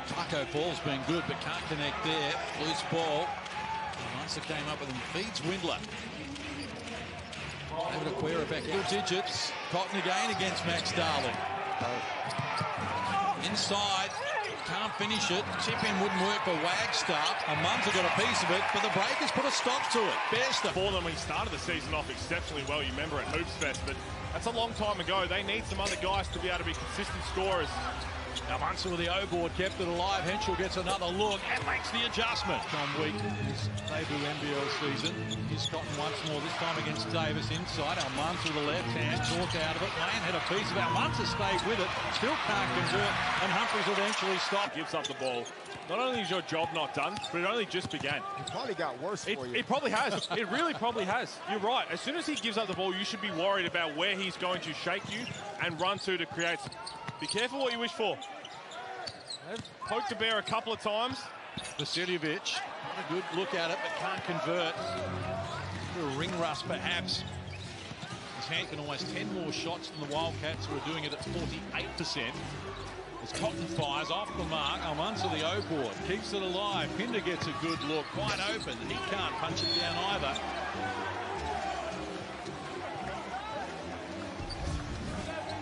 Taco Ball's been good, but can't connect there. Loose ball. Almansa came up with him. Feeds Windler. David Aquera back double digits. Cotton again against Max Darling. Inside. Can't finish it. Chip in wouldn't work for Wagstaff. Almansa got a piece of it, but the breakers put a stop to it. Best for them, he started the season off exceptionally well. You remember at Hoops Fest, but that's a long time ago. They need some other guys to be able to be consistent scorers. Almansa with the O-board kept it alive. Henschel gets another look and makes the adjustment. Tom Week, his debut NBL season. Here's Cotton once more, this time against Davis inside. Almansa with the left hand, talk out of it. Lane had a piece of it. Almansa stayed with it, still can't convert, and Humphries eventually stopped. Gives up the ball. Not only is your job not done, but it only just began. It probably got worse for you. It probably has. It really probably has. You're right. As soon as he gives up the ball, you should be worried about where he's going to shake you and run to create. Be careful what you wish for. They've poked the bear a couple of times. Vasiljevic, a good look at it, but can't convert. A ring rust, perhaps. He's taken almost 10 more shots than the Wildcats, who are doing it at 48%. As Cotton fires off the mark, Almansa the O-board, keeps it alive. Pinder gets a good look, wide open. He can't punch it down either.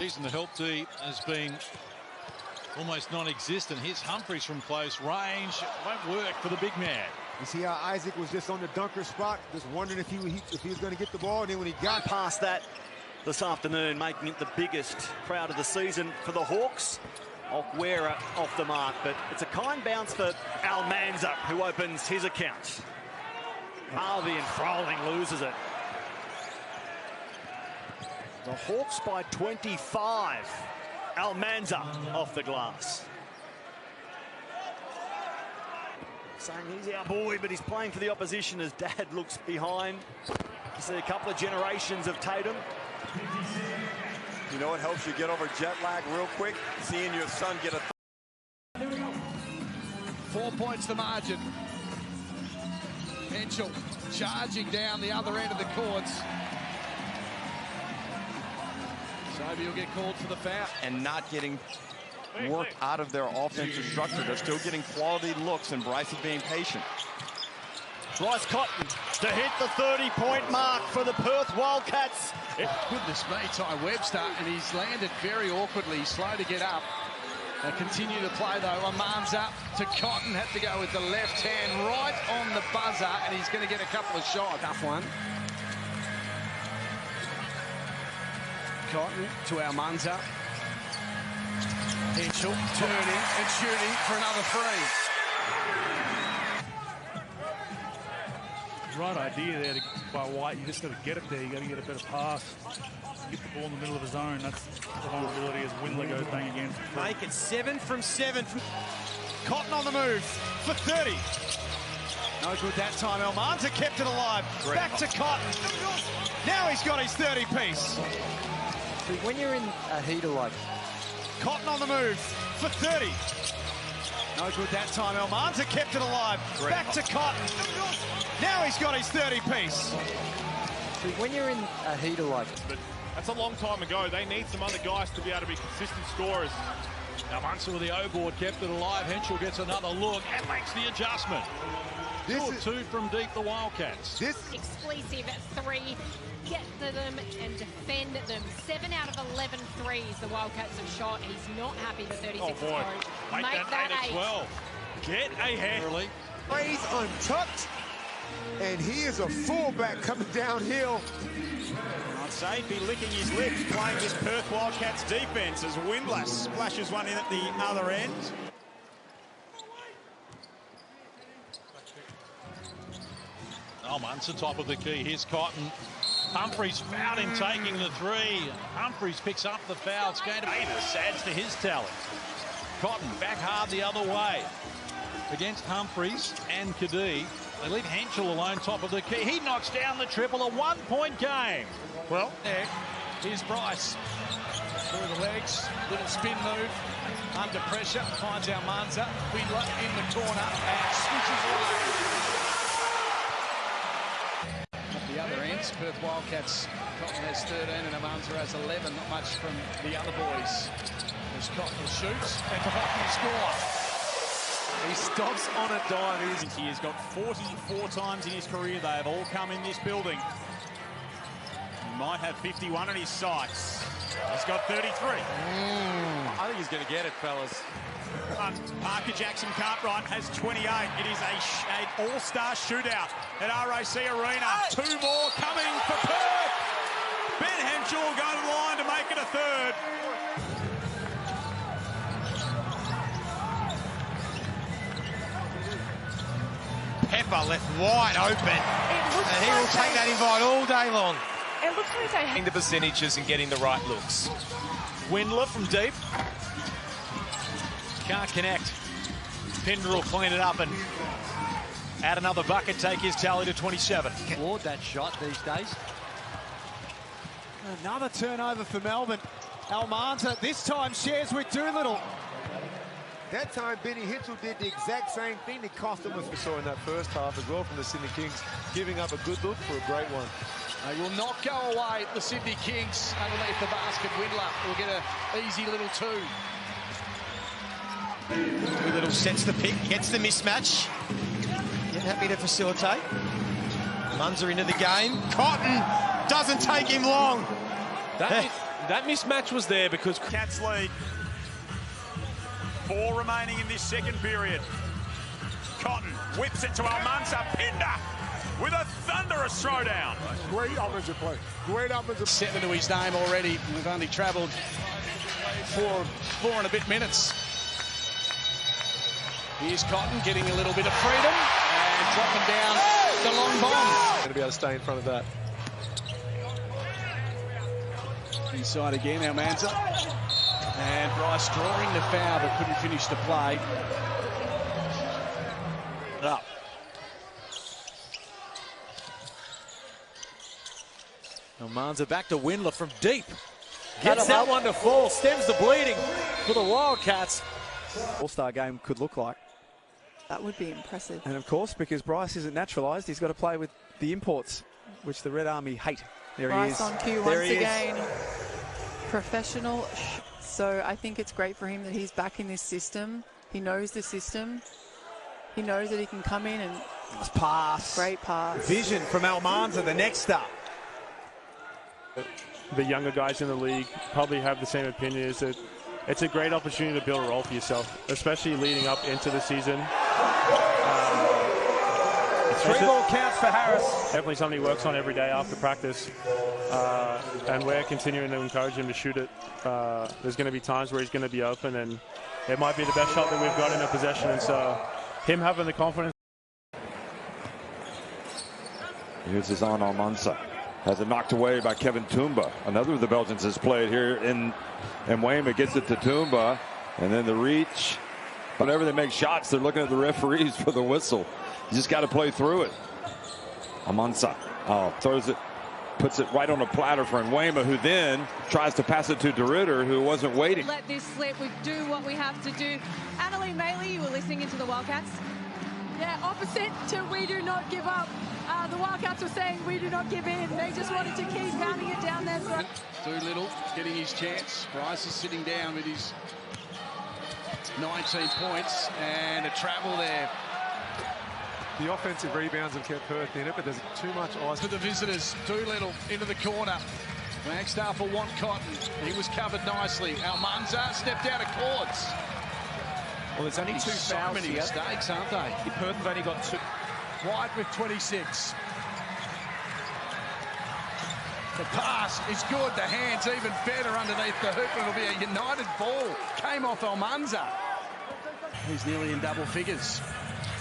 Season the help D has been almost non-existent. Here's Humphries from close range. Won't work for the big man. You see how Isaac was just on the dunker spot, just wondering if he was going to get the ball. And then when he got past that this afternoon, making it the biggest crowd of the season for the Hawks. Okwera off the mark, but it's a kind bounce for Almansa, who opens his account. Harvey and Froling loses it. The Hawks by 25. Almansa off the glass. Saying he's our boy, but he's playing for the opposition as Dad looks behind. You see a couple of generations of Tatum. You know what helps you get over jet lag real quick? Seeing your son get a... 4 points the margin. Henschel charging down the other end of the courts. Sobey will get called for the foul. And not getting work out of their offensive structure. They're still getting quality looks, and Bryce is being patient. Bryce Cotton to hit the 30-point mark for the Perth Wildcats. Goodness me, Ty Webster, and he's landed very awkwardly. He's slow to get up. They continue to play, though. Almansa to Cotton, had to go with the left hand right on the buzzer, and he's going to get a couple of shots. Tough one. Cotton to Almansa. Henschel turning and shooting for another three. Right idea there by White. You just got to get it there. You got to get a better pass. Get the ball in the middle of his zone. That's the vulnerability as Windler goes bang again. Make it 7 from 7. Cotton on the move for 30. No good that time. Almansa kept it alive. Back to Cotton. Now he's got his 30-piece. When you're in a heater like... Cotton on the move for 30. No good that time. Almansa kept it alive. Back to Cotton. Now he's got his 30-piece. When you're in a heater like... But that's a long time ago. They need some other guys to be able to be consistent scorers. Almansa with the O-board kept it alive. Henschel gets another look and makes the adjustment. Two from deep, the Wildcats. Explosive 3. Get to them and defend them. 7 out of 11 threes the Wildcats have shot. He's not happy with 36 boy. Make that 8. 12. Get a head. Early. He's untucked, and he is a fullback coming downhill. I'd say he'd be licking his lips playing this Perth Wildcats defense as Windler splashes one in at the other end. Almansa top of the key. Here's Cotton. Humphries fouled him taking the 3. Humphries picks up the foul. It's going to Davis adds to his tally. Cotton back hard the other way against Humphries and Kadee. They leave Henschel alone top of the key. He knocks down the triple. A 1-point game. Well, there. Here's Bryce. Through the legs. Little spin move. Under pressure. Finds Almansa. Windler in the corner and switches away. The other ends, Perth Wildcats, Cotton has 13 and Almansa has 11, not much from the other boys. As Cotton shoots, and Cotton score. He stops on a dive. He has got 44 times in his career. They have all come in this building. He might have 51 in his sights. He's got 33. I think he's going to get it, fellas. Parker Jackson Cartwright has 28. It is an all-star shootout at RAC Arena. 2 more coming for Perth. Ben Henschel will go to the line to make it a third. Pepper left wide open. And he will take that invite all day long. It looks like they the percentages and getting the right looks. Windler from deep. Can't connect. Pinder will clean it up and add another bucket, take his tally to 27. Ward that shot these days. Another turnover for Melbourne. Almansa this time shares with Doolittle. That time, Benny Hitchell did the exact same thing that cost him. We saw in that first half as well from the Sydney Kings, giving up a good look for a great one. They will not go away, the Sydney Kings, underneath the basket. Windler will get an easy little 2. Doolittle sets the pick, gets the mismatch. Yet happy to facilitate. Munzer into the game. Cotton doesn't take him long. That mismatch was there because Cats lead. 4 remaining in this second period. Cotton whips it to Almansa. Pinder with a thunderous throwdown. Great offensive play. Great offensive. 7 to his name already. We've only travelled 4 and a bit minutes. Here's Cotton getting a little bit of freedom and dropping down the long bomb. Going to be able to stay in front of that. Inside again, Almansa. And Bryce drawing the foul but couldn't finish the play. Up. Almansa back to Windler from deep. Gets that one to fall, stems the bleeding for the Wildcats. All-star game could look like. That would be impressive. And of course, because Bryce isn't naturalised, he's got to play with the imports, which the Red Army hate. There Bryce he is. on cue there once he again. Professional. So I think it's great for him that he's back in this system. He knows the system. He knows that he can come in and... Nice pass. Great pass. Vision from Almansa, the next up. The younger guys in the league probably have the same opinion, is that it's a great opportunity to build a role for yourself, especially leading up into the season. 3 ball counts for Harris. Definitely something he works on every day after practice. And we're continuing to encourage him to shoot it. There's going to be times where he's going to be open, and it might be the best shot that we've got in a possession. And so him having the confidence. Here's Izan Almansa. Has it knocked away by Kevin Toomba. Another of the Belgians has played here in Weymouth. Gets it to Toomba. And then the reach. Whenever they make shots, they're looking at the referees for the whistle. You just got to play through it. Almansa throws it, puts it right on a platter for Weymouth, who then tries to pass it to DeRitter, who wasn't waiting. Let this slip. We do what we have to do. Annalie Maley, you were listening into the Wildcats. Yeah, opposite to we do not give up. The Wildcats were saying we do not give in. They just wanted to keep pounding it down their throat. Doolittle getting his chance. Bryce is sitting down with his 19 points and a travel there. The offensive rebounds have kept Perth in it, but there's too much ice. For the visitors, Doolittle into the corner. Wagstaff will want Cotton. He was covered nicely. Almansa stepped out of courts. Well, there's only 2 fouls so many here. mistakes, aren't they? Perth have only got 2. White with 26. The pass is good. The hands even better underneath the hoop. It'll be a United ball. Came off Almansa. He's nearly in double figures.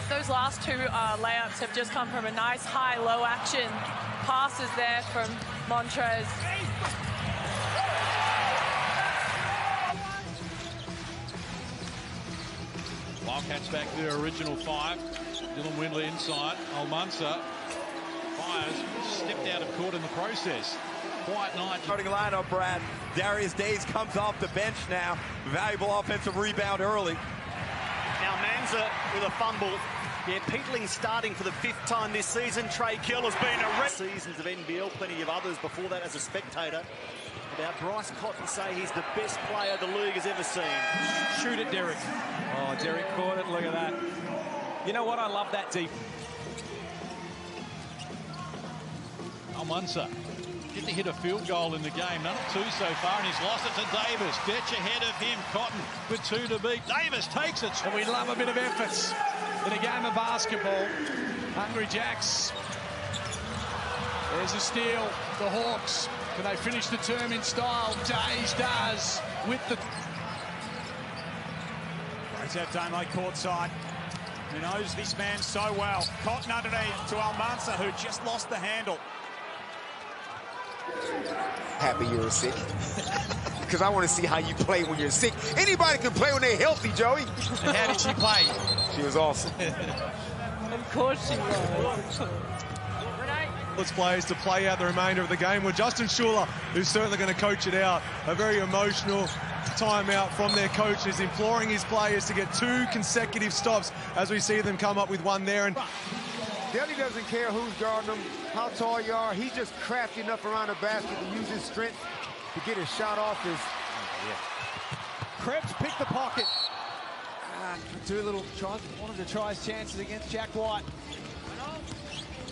Those last 2 layups have just come from a nice high-low action. Passes there from Montrez. Wildcats back to their original 5. Dylan Windley inside. Almansa fires, stepped out of court in the process. Quiet night. Starting lineup, Brad. Darius Days comes off the bench now. Valuable offensive rebound early. Now Manza with a fumble. Yeah, Peatling starting for the 5th time this season. Trey Kill has been arrested. Seasons of NBL, plenty of others before that as a spectator. About Bryce Cotton say he's the best player the league has ever seen. Shoot it, Derek. Oh, Derek caught it. Look at that. You know what? I love that deep. Almansa Get to hit a field goal in the game. None of two so far, and he's lost it to Davis. Detch ahead of him. Cotton with 2 to beat. Davis takes it. And we love a bit of effort in a game of basketball. Hungry Jacks. There's a steal. The Hawks. Can they finish the term in style? Days does with the... It's out Damo courtside. Who knows this man so well. Cotton underneath to Almansa, who just lost the handle. Happy you're sick. Because I want to see how you play when you're sick. Anybody can play when they're healthy, Joey. And how did she play? She was awesome. Of course she was. Players to play out the remainder of the game. Well, Justin Schuler, who's certainly going to coach it out, a very emotional timeout from their coaches, imploring his players to get 2 consecutive stops as we see them come up with one there. And Delly doesn't care who's guarding him, how tall you are. He's just crafty enough around the basket to use his strength to get his shot off his... Krebs picked the pocket. Doolittle wanted to try his chances against Jack White.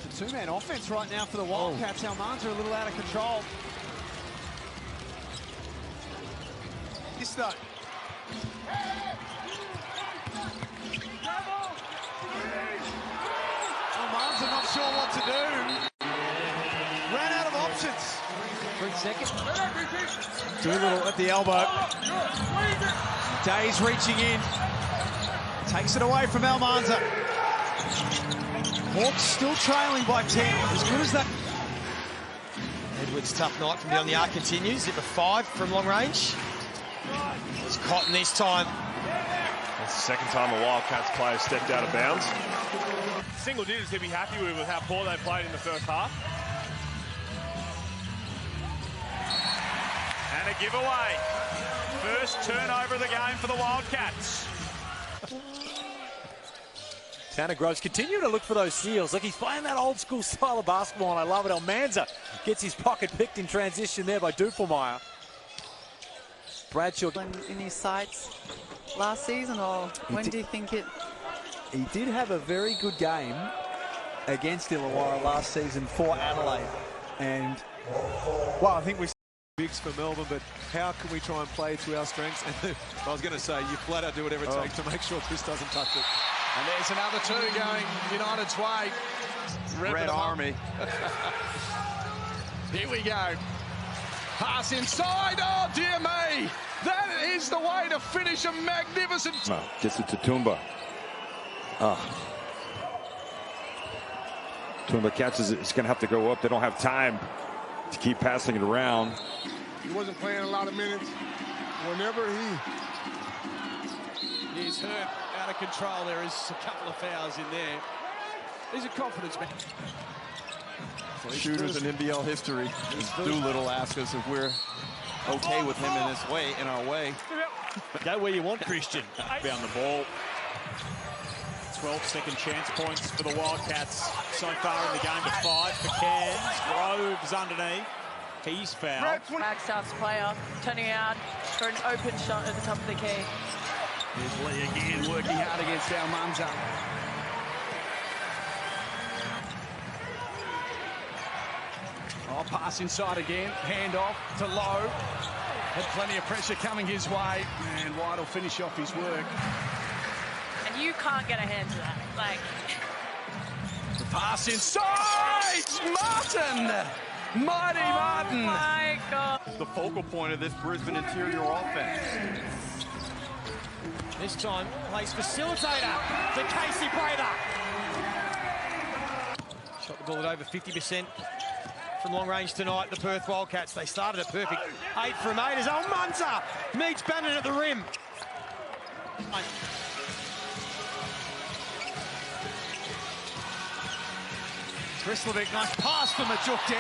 It's a 2-man offense right now for the Wildcats. Almansa are a little out of control. This though. Almansa not sure what to do. Ran out of options. 3 seconds. Doolittle at the elbow. Days reaching in. Takes it away from Almansa. Hawks still trailing by 10. As good as that. Edwards' tough night from beyond the arc continues. Hit the 5 from long range. It's Cotton this time. That's the second time a Wildcats player stepped out of bounds. Single digits he'd be happy with how poor they played in the first half. And a giveaway. First turnover of the game for the Wildcats. Tanner Groves continuing to look for those steals. Look, he's playing that old school style of basketball, and I love it. Almansa gets his pocket picked in transition there by Dufelmeyer. Bradshaw in his sights last season, or when do you think it? He did have a very good game against Illawarra last season for Adelaide, and well, I think we bigs for Melbourne, but how can we try and play to our strengths? And I was going to say, you flat out do whatever it takes to make sure Chris doesn't touch it. And there's another 2 going United's way. Red Army. Here we go. Pass inside. Oh, dear me. That is the way to finish a magnificent... Gets it to Toomba. Toomba catches it. It's going to have to go up. They don't have time to keep passing it around. He wasn't playing a lot of minutes. Whenever he's hurt, out of control. There is a couple of fouls in there. He's a confidence man. Shooters in NBL history. Doolittle asks us if we're okay with him in our way. Go where you want, Christian. Found the ball. 12 second chance points for the Wildcats so far in the game to 5 for Cairns. Groves underneath. He's fouled. Flagstaff's player turning out for an open shot at the top of the key. Here's Lee again, working hard against Almansa. Oh, pass inside again. Hand off to Lowe. Had plenty of pressure coming his way. And White will finish off his work. And you can't get a hand to that. Like... The pass inside! Martin! Mighty Martin! Oh my God. The focal point of this Brisbane interior offense. This time, plays facilitator for Casey Brader. Shot the ball at over 50% from long range tonight, the Perth Wildcats. They started a perfect 8 from 8 as Almansa meets Bannon at the rim. Krislovic, nice pass from Majukdek.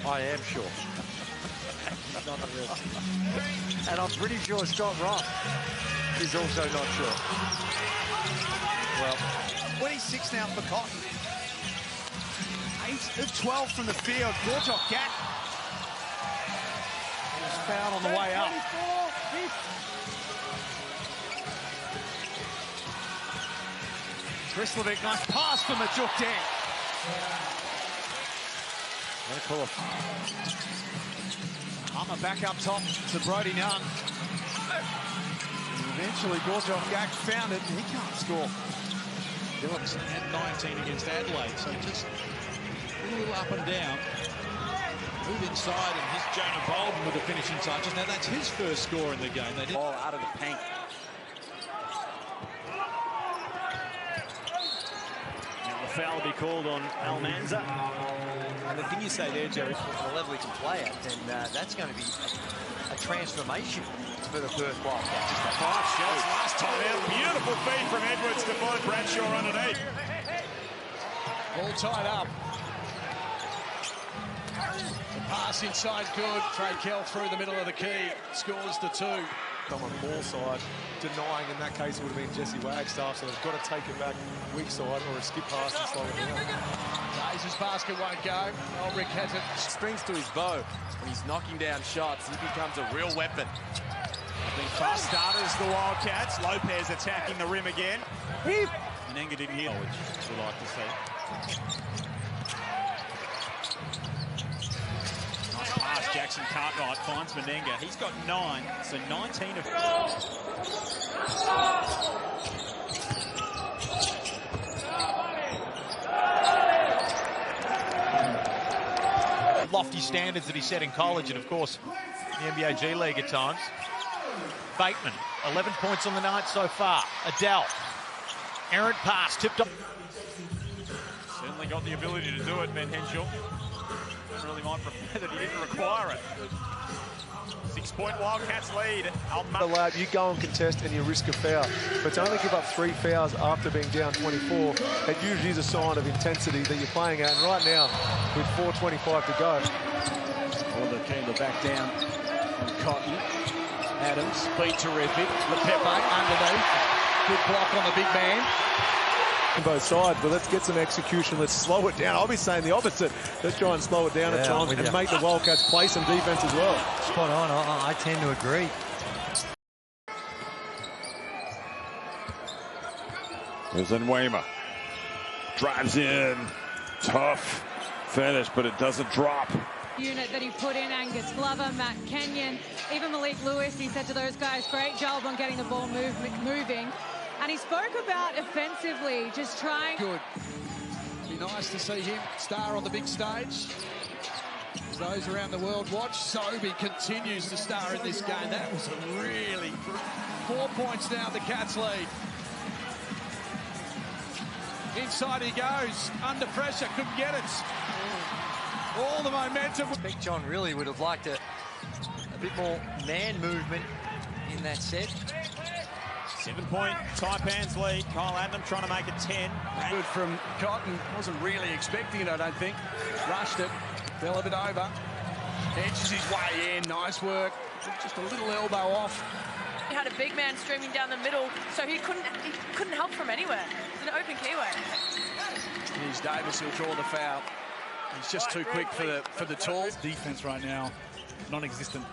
I am sure. And I'm pretty sure Scott Ross is also not sure. Well, 26 now for Cotton. 8 of 12 from the field. Gortok Gat. Was fouled on the way up. Krislovic, nice pass from Majukdek. What a call. Hummer back up top to Brody Young. And eventually, Gorjov-Gak found it, and he can't score. Phillips had 19 against Adelaide, so just a little up and down. Move inside, and here's Jonah Bolden with the finishing touches. Now that's his first score in the game. They did ball out of the paint. Now the foul will be called on Almansa. And the thing you say there, Jerry, the level he can play at, then that's going to be a transformation for the Perth Wildcats. Just 5 shots last time out. Beautiful feed from Edwards to find Bradshaw underneath. All tied up. The pass inside good. Trey Kell through the middle of the key. Scores the 2. Come on ball side, denying in that case it would have been Jesse Wagstaff, so they've got to take it back weak side or a skip pass and slow it down. Hayes' basket won't go. Ulrich has it. Strings to his bow. When he's knocking down shots, he becomes a real weapon. I think fast starters, the Wildcats. Lopez attacking the rim again. Menenga didn't hit, which we like to see. Nice pass, Jackson Cartwright finds Menenga. He's got 9, so 19 of... Lofty standards that he set in college and, of course, the NBA G League at times. Bateman, 11 points on the night so far. Adele, errant pass, tipped up. Certainly got the ability to do it, Ben Henschel. Really might prefer that he didn't require it. 6-point Wildcats lead. Lab, you go and contest and you risk a foul. But to only give up 3 fouls after being down 24, it usually is a sign of intensity that you're playing at. And right now, with 4:25 to go. All the keen to back down on Cotton. Adams, beat terrific. Lepepe underneath. Good block on the big man. On both sides, but let's get some execution. Let's slow it down. I'll be saying the opposite. Let's try and slow it down at times and make the Wildcats play some defense as well. Spot on. I tend to agree. Izan Weymouth drives in. Tough finish, but it doesn't drop. Unit that he put in, Angus Glover, Matt Kenyon, even Malik Lewis, he said to those guys, great job on getting the ball moving. And he spoke about offensively, just trying... Good. Be nice to see him star on the big stage. As those around the world watch, Sobey continues to star in this game. That was a really... 4 points now, the Cats lead. Inside he goes, under pressure, couldn't get it. All the momentum. I think John really would have liked a bit more man movement in that set. 7-point Taipans lead. Kyle Adlam trying to make it 10. Good from Cotton. Wasn't really expecting it, I don't think. Rushed it. Fell a bit over. Edges his way in. Nice work. Just a little elbow off. He had a big man streaming down the middle, so he couldn't help from anywhere. It's an open keyway. Here's Davis who'll draw the foul. He's just too quick for the tall. Defense right now, non-existent.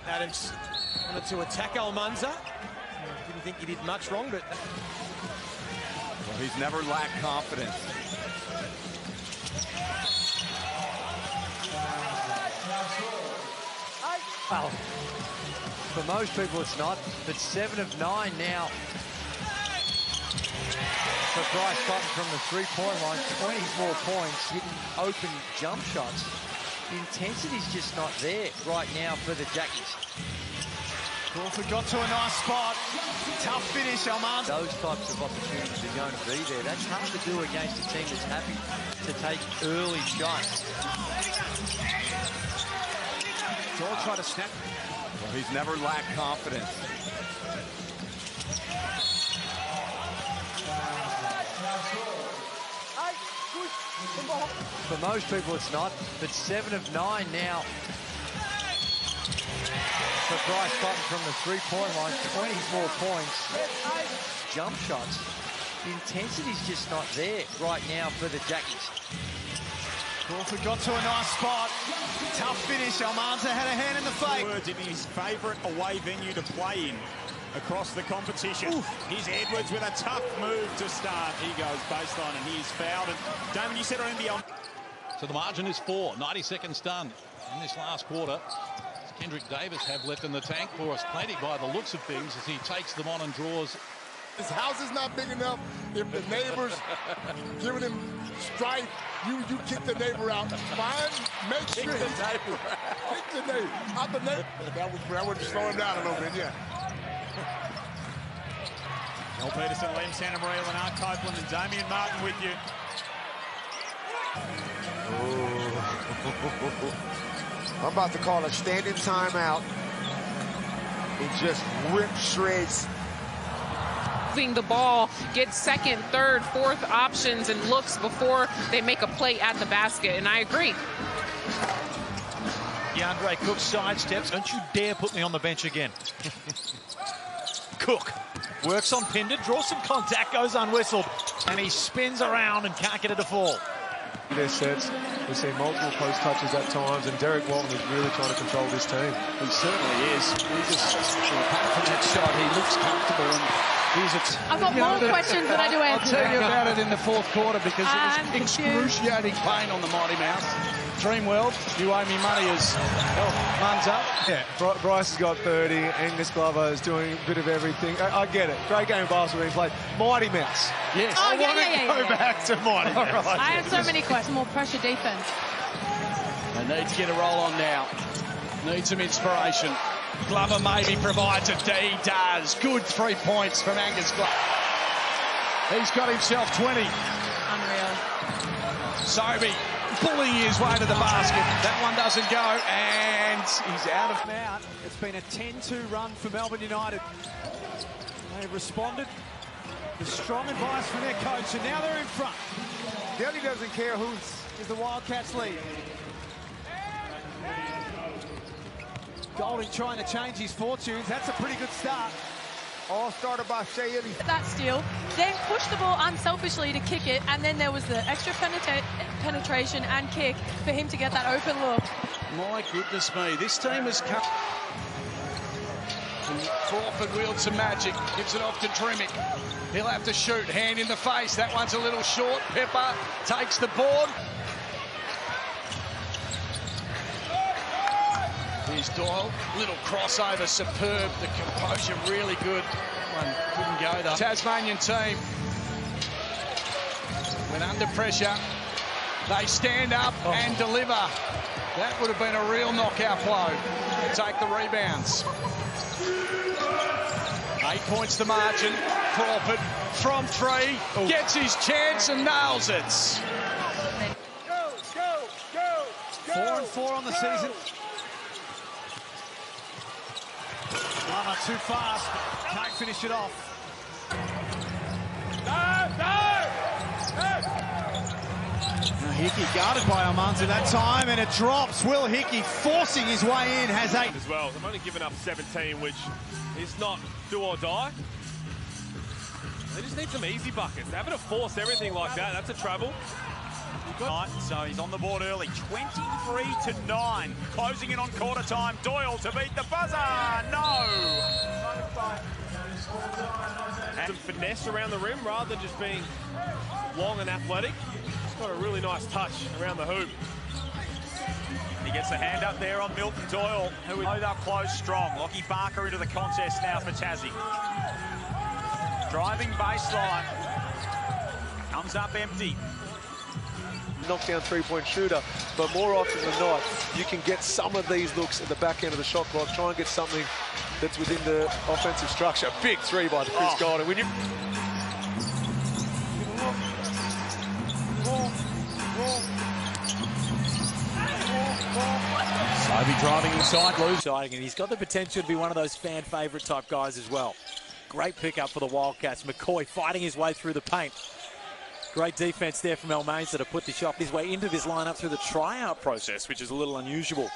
Adams wanted to attack Almansa. Didn't think he did much wrong, but... Well, he's never lacked confidence. Well, for most people it's not, but 7 of 9 now. For Bryce Cotton from the three-point line, 20 more points, hitting open jump shots. The intensity's just not there right now for the Jackies. Crawford got to a nice spot. Tough finish, Almansa. Those types of opportunities are going to be there. That's hard to do against a team that's happy to take early shots. George tried to snap. Well, he's never lacked confidence. For most people it's not, but 7 of 9 now. For Bryce Cotton from the three-point line, 20 more points. Jump shots. The intensity's just not there right now for the Jackies. Crawford got to a nice spot. Tough finish. Almansa had a hand in the fake. Words in his favourite away venue to play in. across the competition. Here's Edwards with a tough move to start. He goes baseline and he is fouled. And Damon, you said on NBL. So the margin is 4, 90 seconds done in this last quarter. Kendrick Davis have left in the tank for us plenty by the looks of things as he takes them on and draws. His house is not big enough. If the neighbor's giving him strife, you kick the neighbor out. Fine, make sure the neighbor kick the neighbor out. The neighbor. That would slow him down a little bit, yeah. Mel Peterson, Liam Santamaria, Lennart Copeland, and Damian Martin with you. I'm about to call a standing timeout and just rip shreds. The ball, get second, third, fourth options and looks before they make a play at the basket, and I agree. DeAndre Cook sidesteps. Don't you dare put me on the bench again. Cook works on Pinder, draws some contact, goes unwhistled, and he spins around and can't get it to fall. Their sets, we've seen multiple post touches at times, and Derek Walton is really trying to control this team. He certainly is. He just, apart from that shot, he looks comfortable. And I've got more questions than I do answers. I'll tell you about it in the fourth quarter because it was excruciating pain on the Mighty Mouse. Dream World, you owe me money as Almansa. Yeah, Bryce has got 30. Angus Glover is doing a bit of everything. I get it. Great game of basketball being played. Mighty Mouse. Yes. Oh, I want to go back to Mighty Mouse. I have so many questions. More pressure defense. They need to get a roll on now. Need some inspiration. Glover maybe provides it. He does. Good 3 points from Angus Glover. He's got himself 20. Unreal. Sobe bullying his way to the basket. That one doesn't go, and he's out of out. It's been a 10-2 run for Melbourne United. They've responded. The strong advice from their coach, and now they're in front. Delhi doesn't care who's Is the Wildcats lead. Golding trying to change his fortunes. That's a pretty good start. All started by Shea Illy. That steal, then pushed the ball unselfishly to kick it, and then there was the extra penetration and kick for him to get that open look. My goodness me, this team has come. Crawford wields some magic, gives it off to Trimick. He'll have to shoot, hand in the face. That one's a little short. Pepper takes the board. Here's Doyle, little crossover, superb. The composure really good. One couldn't go though. Tasmanian team, when under pressure, they stand up and deliver. That would have been a real knockout blow. Take the rebounds. 8 points the margin. Crawford from 3, gets his chance and nails it. 4-4 on the season. Lama too fast, can't finish it off. Hickey guarded by Almansa that time, and it drops. Will Hickey forcing his way in, has 8. As well, they've only given up 17, which is not do or die. They just need some easy buckets. Having to force everything like that, that's a trouble. So he's on the board early, 23-9. Closing in on quarter time. Doyle to beat the buzzer. No! Some finesse around the rim rather than just being long and athletic. He's got a really nice touch around the hoop. He gets a hand up there on Milton Doyle, who is up close strong. Lockie Barker into the contest now for Tassie. Driving baseline. Comes up empty. Knockdown three-point shooter, but more often than not, you can get some of these looks at the back end of the shot clock. Try and get something that's within the offensive structure. Big 3 by Chris Golding. When you Sobe driving inside, losing, and he's got the potential to be one of those fan favourite type guys as well. Great pickup for the Wildcats. McCoy fighting his way through the paint. Great defense there from Almansa to put the shot his way into this lineup through the tryout process, which is a little unusual.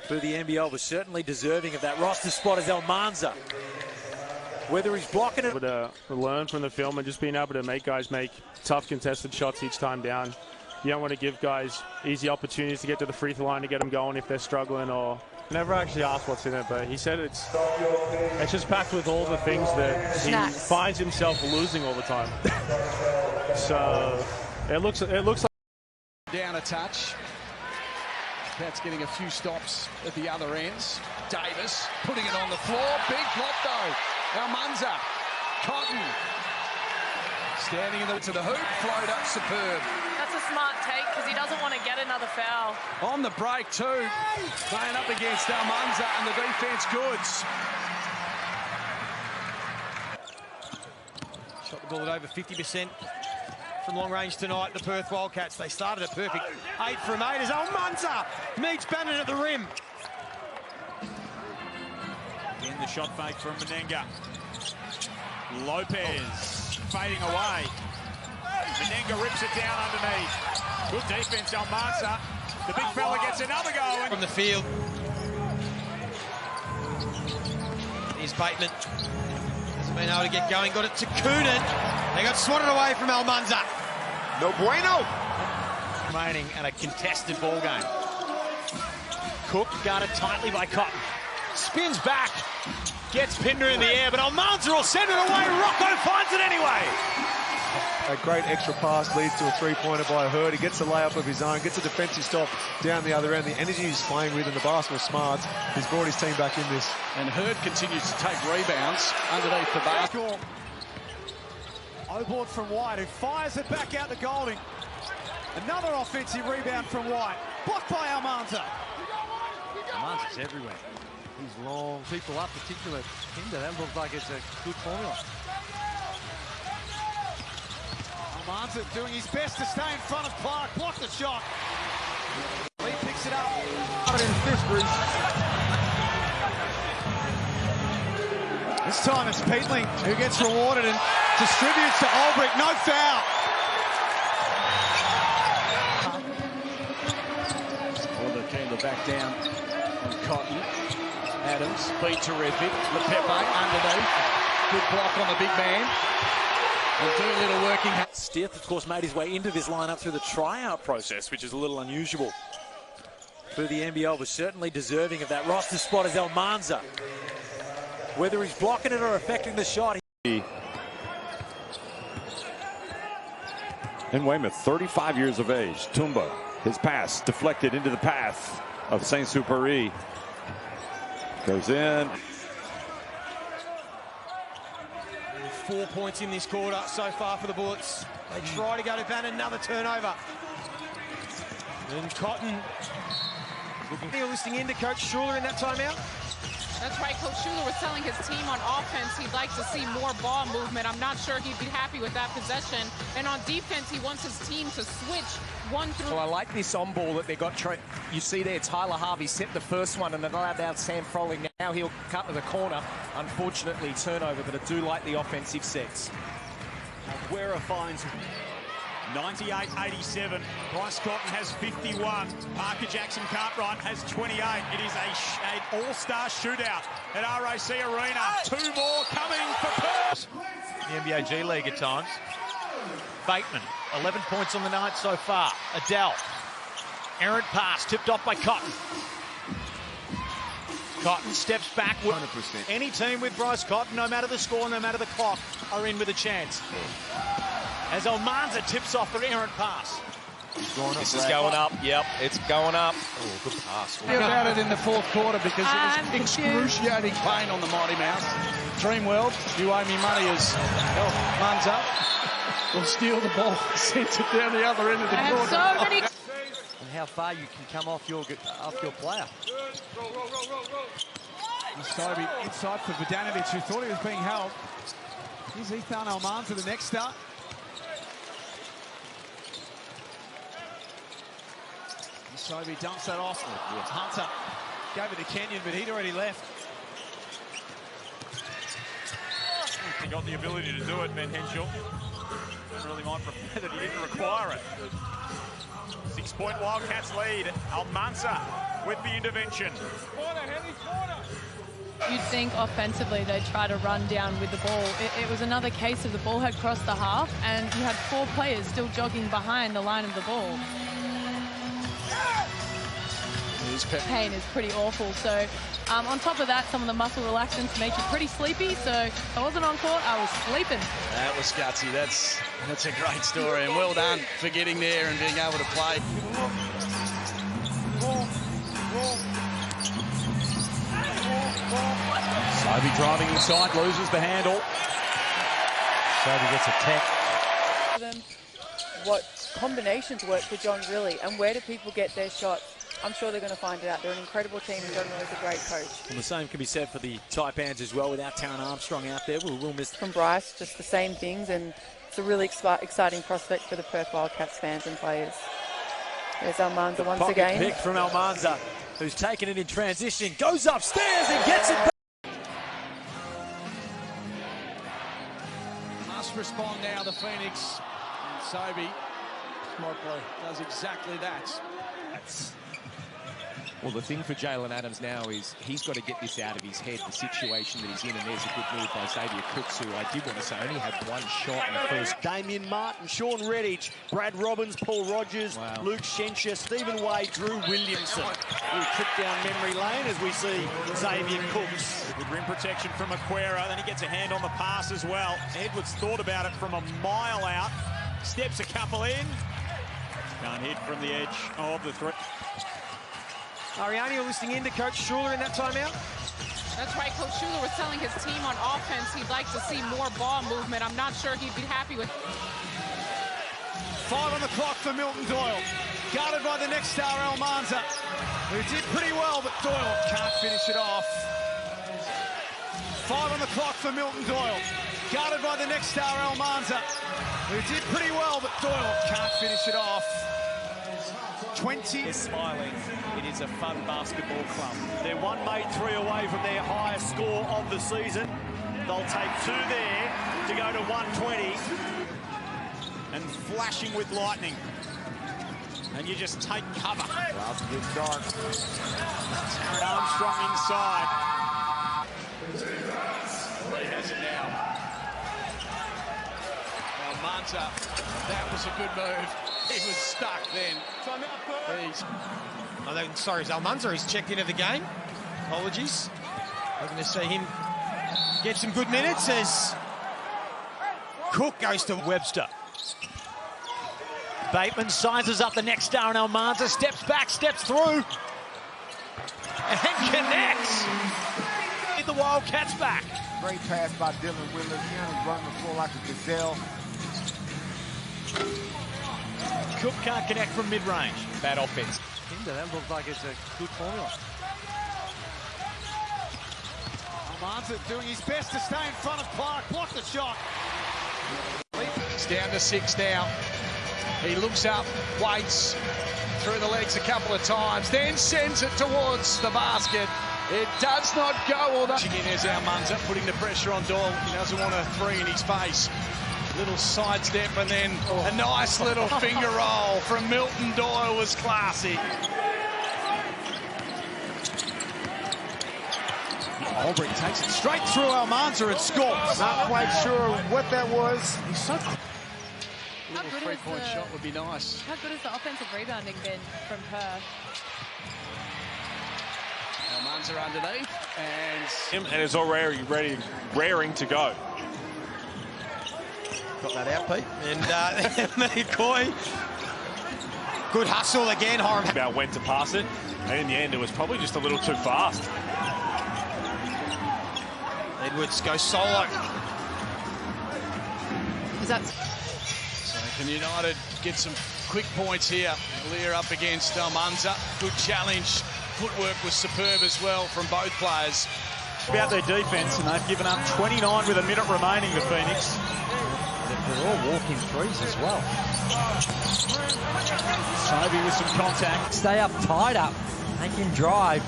But the NBL was certainly deserving of that roster spot as Almansa. Whether he's blocking it. To learn from the film and just being able to make guys make tough contested shots each time down. You don't want to give guys easy opportunities to get to the free throw line to get them going if they're struggling, or Never actually asked what's in it, but he said it's just packed with all the things that he finds himself losing all the time. So it looks like down a touch. That's getting a few stops at the other ends. Davis putting it on the floor. Big drop though. Almansa. Cotton. Standing to the hoop. Floater. Superb. That's a smart take because he doesn't want to get another foul. On the break too. Playing up against Almansa and the defense goods. Shot the ball at over 50% from long range tonight, the Perth Wildcats. They started a perfect 8 from 8 as Almansa meets Bannon at the rim. In the shot fake from Menenga. Lopez fading away. Menenga rips it down underneath. Good defense, Almansa. The big fella gets another go. From the field. Here's Bateman. Hasn't been able to get going. Got it to Coonan. They got swatted away from Almansa. No bueno. Remaining and a contested ball game. Cook guarded tightly by Cotton. Spins back. Gets Pinder in the air, but Almansa will send it away. Rocco finds it anyway. A great extra pass leads to a three-pointer by Hurd. He gets the layup of his own, gets a defensive stop down the other end. The energy he's playing with and the basketball smarts, he's brought his team back in this. And Hurd continues to take rebounds underneath the basket. O-board from White, who fires it back out to Golding. Another offensive rebound from White. Blocked by Almansa. Almansa's everywhere. He's long. People up, particularly Pinder. That looks like it's a good formula. Almansa doing his best to stay in front of Clark. Blocked the shot. Lee picks it up. This time it's Peatling who gets rewarded and distributes to Olbrich. No foul. Order Kendall back down on Cotton. Adams, beat terrific. Lepepe underneath. Good block on the big man. And do a little working. Stith, of course, made his way into this lineup through the tryout process, which is a little unusual for the NBL, was certainly deserving of that roster spot as Almansa. Whether he's blocking it or affecting the shot. In Weymouth, 35 years of age. Tumba, his pass deflected into the path of Saint-Supéry. Goes in. 4 points in this quarter so far for the Bullets. They try to go to Bannon, another turnover. And Cotton looking listening in to Coach Schuler in that timeout. That's right, Coach Schuler was telling his team on offense he'd like to see more ball movement. I'm not sure he'd be happy with that possession. And on defense, he wants his team to switch one through. Well, I like this on ball that they got. You see there, Tyler Harvey set the first one and they're allowed out Sam Froling. Now he'll cut to the corner. Unfortunately, turnover, but I do like the offensive sets. Aguera finds 98-87. Bryce Cotton has 51. Parker Jackson Cartwright has 28. It is an all-star shootout at RAC Arena. 2 more coming for Perth. The NBA G League at times. Bateman, 11 points on the night so far. Adele, errant pass, tipped off by Cotton. Cotton steps back. 100%. Any team with Bryce Cotton, no matter the score, no matter the clock, are in with a chance. As Almansa tips off the errant pass. This is going up. Yep, it's going up. Oh, good pass. About it in the fourth quarter because it was excruciating pain on the Mighty Mouse. Dreamworld, you owe me money as Almansa will steal the ball, sends it down the other end of the court. And how far you can come off your player. Mustobi inside for Vodanovic, who thought he was being held. Here's Izan Almansa, the next start. Mustobi dumps that off. Hunter gave it to Kenyon, but he'd already left. He got the ability to do it, Ben Henshaw. Really might prefer that he didn't require it. 6-point Wildcats lead. Almansa with the intervention. You'd think offensively they'd try to run down with the ball. It was another case of the ball had crossed the half and you had 4 players still jogging behind the line of the ball. Here's Almansa's pain is pretty awful. So on top of that, some of the muscle relaxants make you pretty sleepy. So if I wasn't on court, I was sleeping. That was gutsy. That's a great story, and well done for getting there and being able to play. Sobey driving inside, loses the handle. Sobey gets a tech. What combinations work for John really, and where do people get their shots? I'm sure they're going to find out. They're an incredible team, and John Riley's a great coach. And the same can be said for the Taipans as well, without Taron Armstrong out there. We'll miss from Bryce, just the same things, and it's a really exciting prospect for the Perth Wildcats fans and players. There's Almansa once again. Pick from Almansa, who's taken it in transition, goes upstairs and gets it back. Must respond now, the Phoenix. Sobey, smart play, does exactly that. Well, the thing for Jalen Adams now is he's got to get this out of his head, the situation that he's in, and there's a good move by Xavier Cooks, who I did want to say only had one shot in the first. Damien Martin, Sean Redditch, Brad Robbins, Paul Rogers, Luke Schenscher, Stephen Wade, Drew Williamson. We'll trip down memory lane as we see Xavier Cooks. With rim protection from Aquera, then he gets a hand on the pass as well. Edwards thought about it from a mile out, steps a couple in. Can't hit from the edge of the three. Ariani listening in to Coach Schuler in that timeout. That's right, Coach Schuler was telling his team on offense he'd like to see more ball movement. I'm not sure he'd be happy with. 5 on the clock for Milton Doyle. Guarded by the next star, Almansa, who did pretty well, but Doyle can't finish it off. 5 on the clock for Milton Doyle. Guarded by the next star, Almansa, who did pretty well, but Doyle can't finish it off. 20. They're smiling. It is a fun basketball club. They're one made 3 away from their highest score of the season. They'll take 2 there to go to 120. And flashing with lightning. And you just take cover. About to get dark. Taron Armstrong inside. He has it now. Almansa, that was a good move. He was stuck then. Sorry, Almansa, he's checked into the game. Apologies. Hoping to see him get some good minutes as Cook goes to Webster. Bateman sizes up the next star, and Almansa steps back, steps through, and connects. Get the Wildcats back. Great pass by Dylan Willard. He running the floor like a gazelle. Cook can't connect from mid-range. Bad offense. That looks like it's a good formula. Almansa doing his best to stay in front of Clark. Block the shot. It's down to 6 now. He looks up, waits through the legs a couple of times, then sends it towards the basket. It does not go all that. Again, there's Almansa putting the pressure on Doyle. He doesn't want a 3 in his face. Little sidestep and then a nice little finger roll from Milton Doyle was classy. Albright takes it straight through Almansa and scores. Not quite sure what that was. He's so How little good three-point shot would be nice. How good has the offensive rebounding been from Perth? Almansa underneath and is already raring to go. Got that out, Pete. And McCoy. Good hustle again, Horan. About when to pass it, and in the end, it was probably just a little too fast. Edwards goes solo. Is that... So can United get some quick points here? Lear up against Almansa. Good challenge. Footwork was superb as well from both players. About their defence, and they've given up 29 with a minute remaining, the Phoenix. They're all walking threes as well. Sobey with some contact. Stay up, tied up. Make him drive.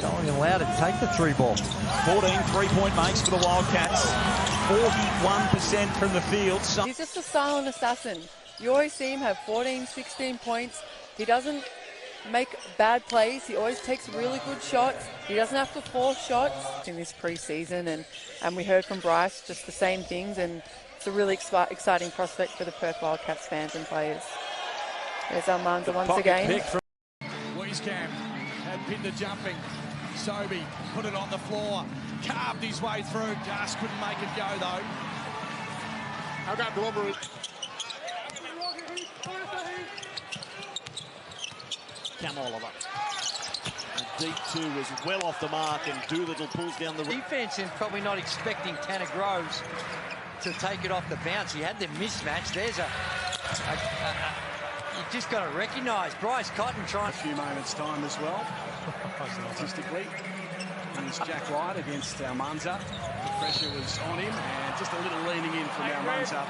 Don't allow to take the 3 ball. 14 3-point makes for the Wildcats. 41% from the field. He's just a silent assassin. You always see him have 14, 16 points. He doesn't make bad plays. He always takes really good shots. He doesn't have to force shots in this preseason. And we heard from Bryce just the same things. And it's a really exciting prospect for the Perth Wildcats fans and players. There's Almansa once again. Wieskamp Had Pinder jumping. Sobey put it on the floor. Carved his way through. Just couldn't make it go, though. I got Glover. Cam Oliver. A deep two was well off the mark, and Doolittle pulls down the defense and probably not expecting Tanner Groves to take it off the bounce. He had the mismatch. There's you just got to recognise Bryce Cotton trying. A few moments' time as well, statistically. Here's Jack White against Almansa. The pressure was on him, and just a little leaning in from Almansa.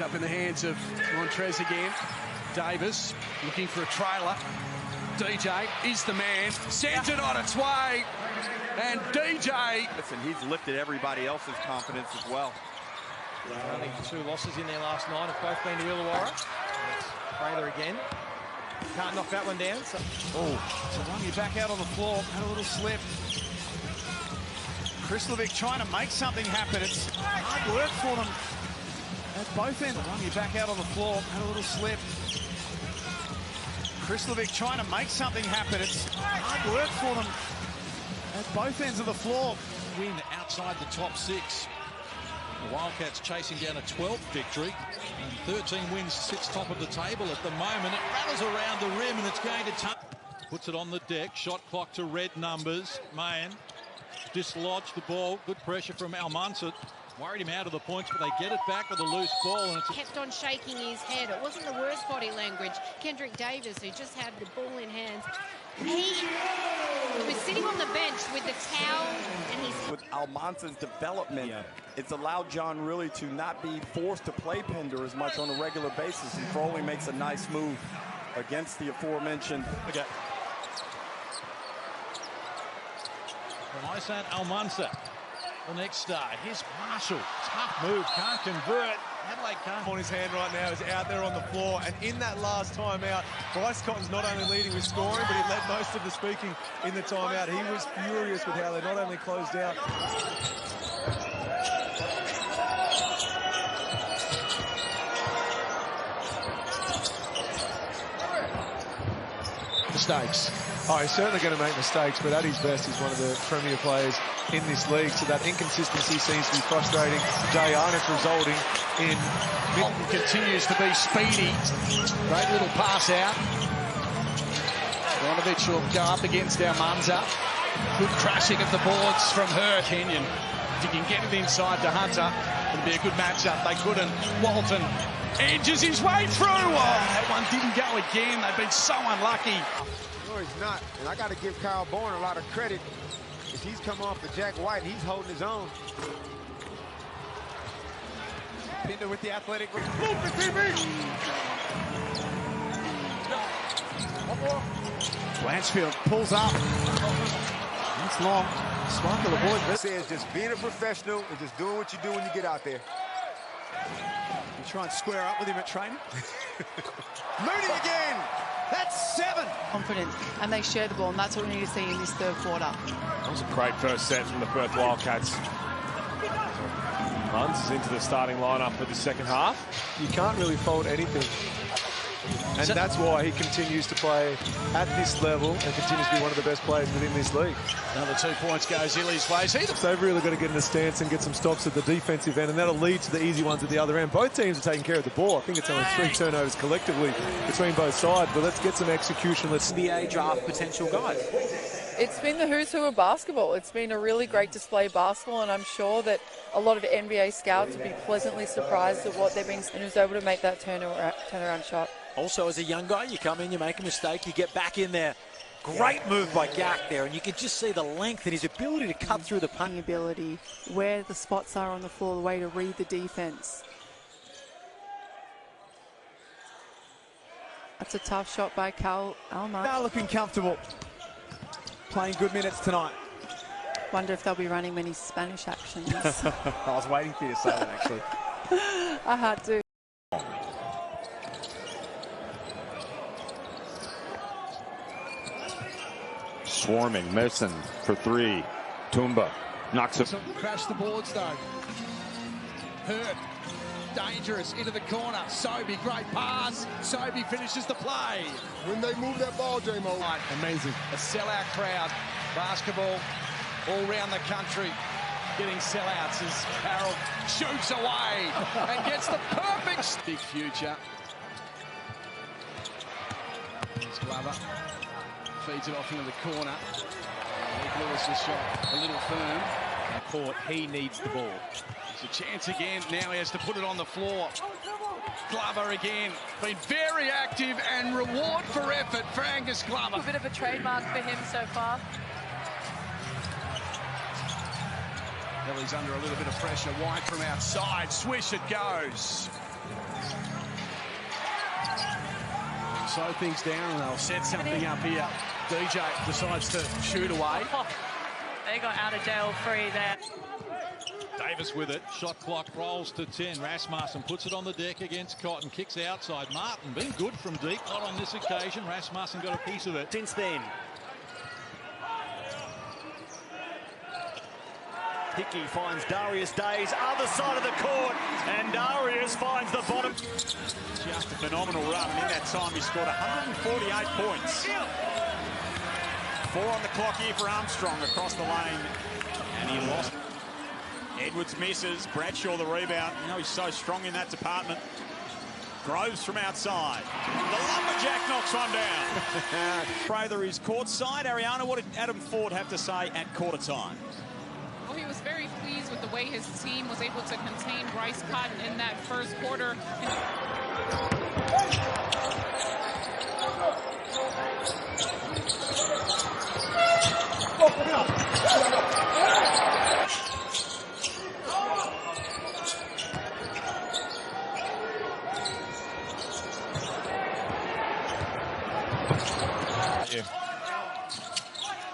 Up in the hands of Montrez again. Davis looking for a trailer. DJ is the man, sends it on its way, and DJ. Listen, he's lifted everybody else's confidence as well. Only 2 losses in their last 9 have both been to Illawarra. Fraser again. Can't knock that one down. So One, you're back out on the floor. Had a little slip. Krislovic trying to make something happen. It's hard work for them at both ends. One, you're back out on the floor. Had a little slip. Krislovic trying to make something happen. It's hard work for them at both ends of the floor. Win outside the top 6. The Wildcats chasing down a 12th victory. And 13 wins, sits top of the table at the moment. It rattles around the rim and it's going to touch. Puts it on the deck. Shot clock to red numbers. Mayan dislodged the ball. Good pressure from Almansa. Worried him out of the points, but they get it back with a loose ball. And it's kept on shaking his head. It wasn't the worst body language. Kendrick Davis, who just had the ball in hand, he was sitting on the bench with the towel, and he's... With Almansa's development, it's allowed John really to not be forced to play Pinder as much on a regular basis. And Froling makes a nice move against the aforementioned. Okay. From Izan Almansa. The next star, here's Marshall. Tough move, can't convert. Adelaide can't. On his hand right now is out there on the floor, and in that last timeout, Bryce Cotton's not only leading with scoring, but he led most of the speaking in the timeout. He was furious with how they not only closed out. Mistakes. Oh, he's certainly going to make mistakes, but at his best, he's one of the premier players in this league. So that inconsistency seems to be frustrating JR, and it's resulting in... Milton continues to be speedy. Great little pass out. Ronovich will go up against Almansa. Good crashing of the boards from her. Kenyon, if you can get it inside to Hunter, it'll be a good matchup. They couldn't. Walton edges his way through. Oh, that one didn't go again. They've been so unlucky. No, he's not. And I got to give Kyle Bourne a lot of credit. If he's come off the Jack White, he's holding his own. Pinder with the athletic. Blanchfield pulls up. That's long. Smart little boy. This says just being a professional and just doing what you do when you get out there. You try and square up with him at training. Mooney again. That's 7. Confident, and they share the ball, and that's what we need to see in this third quarter. That was a great first set from the Perth Wildcats. Munns is into the starting lineup for the second half. You can't really fault anything. And that's why he continues to play at this level and continues to be one of the best players within this league. Another 2 points goes Illy's way. So they've really got to get in a stance and get some stops at the defensive end, and that'll lead to the easy ones at the other end. Both teams are taking care of the ball. I think it's only 3 turnovers collectively between both sides, but let's get some execution. Let's NBA draft potential guys. It's been the who's who of basketball. It's been a really great display of basketball, and I'm sure that a lot of NBA scouts will be pleasantly surprised at what they've been and who's able to make that turnaround shot. Also, as a young guy, you come in, you make a mistake, you get back in there. Great move by Gak there, and you can just see the length and his ability to cut through the punch. Ability, where the spots are on the floor, the way to read the defense. That's a tough shot by Cal Alma. Now looking comfortable. Playing good minutes tonight. Wonder if they'll be running many Spanish actions. I was waiting for you to say that, actually. I had to. Swarming, missing for 3. Tumba knocks it. Crash the boards though. Hurt. dangerous into the corner. Sobey, great pass. Sobey finishes the play. When they move that ball, J-Mo. Amazing. A sellout crowd. Basketball all around the country getting sellouts as Carroll shoots away and gets the perfect big future. Here's Glover. Feeds it off into the corner. Lewis's shot a little firm. Court, he needs the ball. There's a chance again. Now he has to put it on the floor. Glover again. Been very active and reward for effort for Angus Glover. A bit of a trademark for him so far. He's under a little bit of pressure. White from outside. Swish it goes. Slow things down and they'll set something up here. DJ decides to shoot away. They got out of jail free there. Davis with it. Shot clock rolls to 10. Rasmussen puts it on the deck against Cotton. Kicks outside. Martin been good from deep. Not on this occasion. Rasmussen got a piece of it. Since then. Hickey finds Darius Days, other side of the court, and Darius finds the bottom. Just a phenomenal run, and in that time he scored 148 points. 4 on the clock here for Armstrong across the lane, and he lost. Edwards misses, Bradshaw the rebound. You know, he's so strong in that department. Groves from outside. The lumberjack knocks one down. Prather is courtside. Ariana, what did Adam Ford have to say at quarter time? Well, he was very pleased with the way his team was able to contain Bryce Cotton in that first quarter.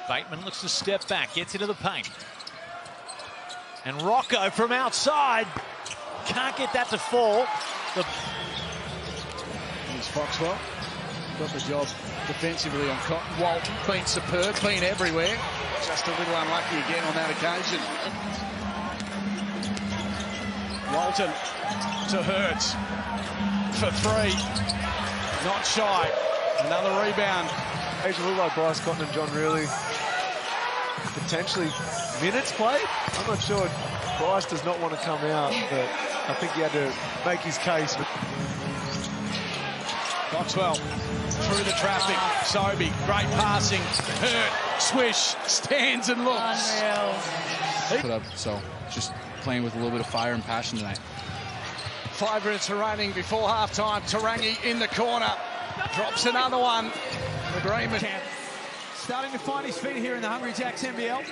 Bateman looks to step back, gets into the paint. And Rocco from outside can't get that to fall. Here's Foxwell. Got the job defensively on Cotton. Walton been superb, been everywhere. Just a little unlucky again on that occasion. Walton to Hurts for 3. Not shy. Another rebound. It looked like Bryce Cotton and John really potentially minutes played. I'm not sure. Bryce does not want to come out, but I think he had to make his case. Coxwell through the traffic. Sobey, great passing. Hurt, swish, stands and looks. Put up, so just playing with a little bit of fire and passion tonight. 5 minutes remaining before halftime. Tarangi in the corner. Drops another one. Agreement. Starting to find his feet here in the Hungry Jacks NBL.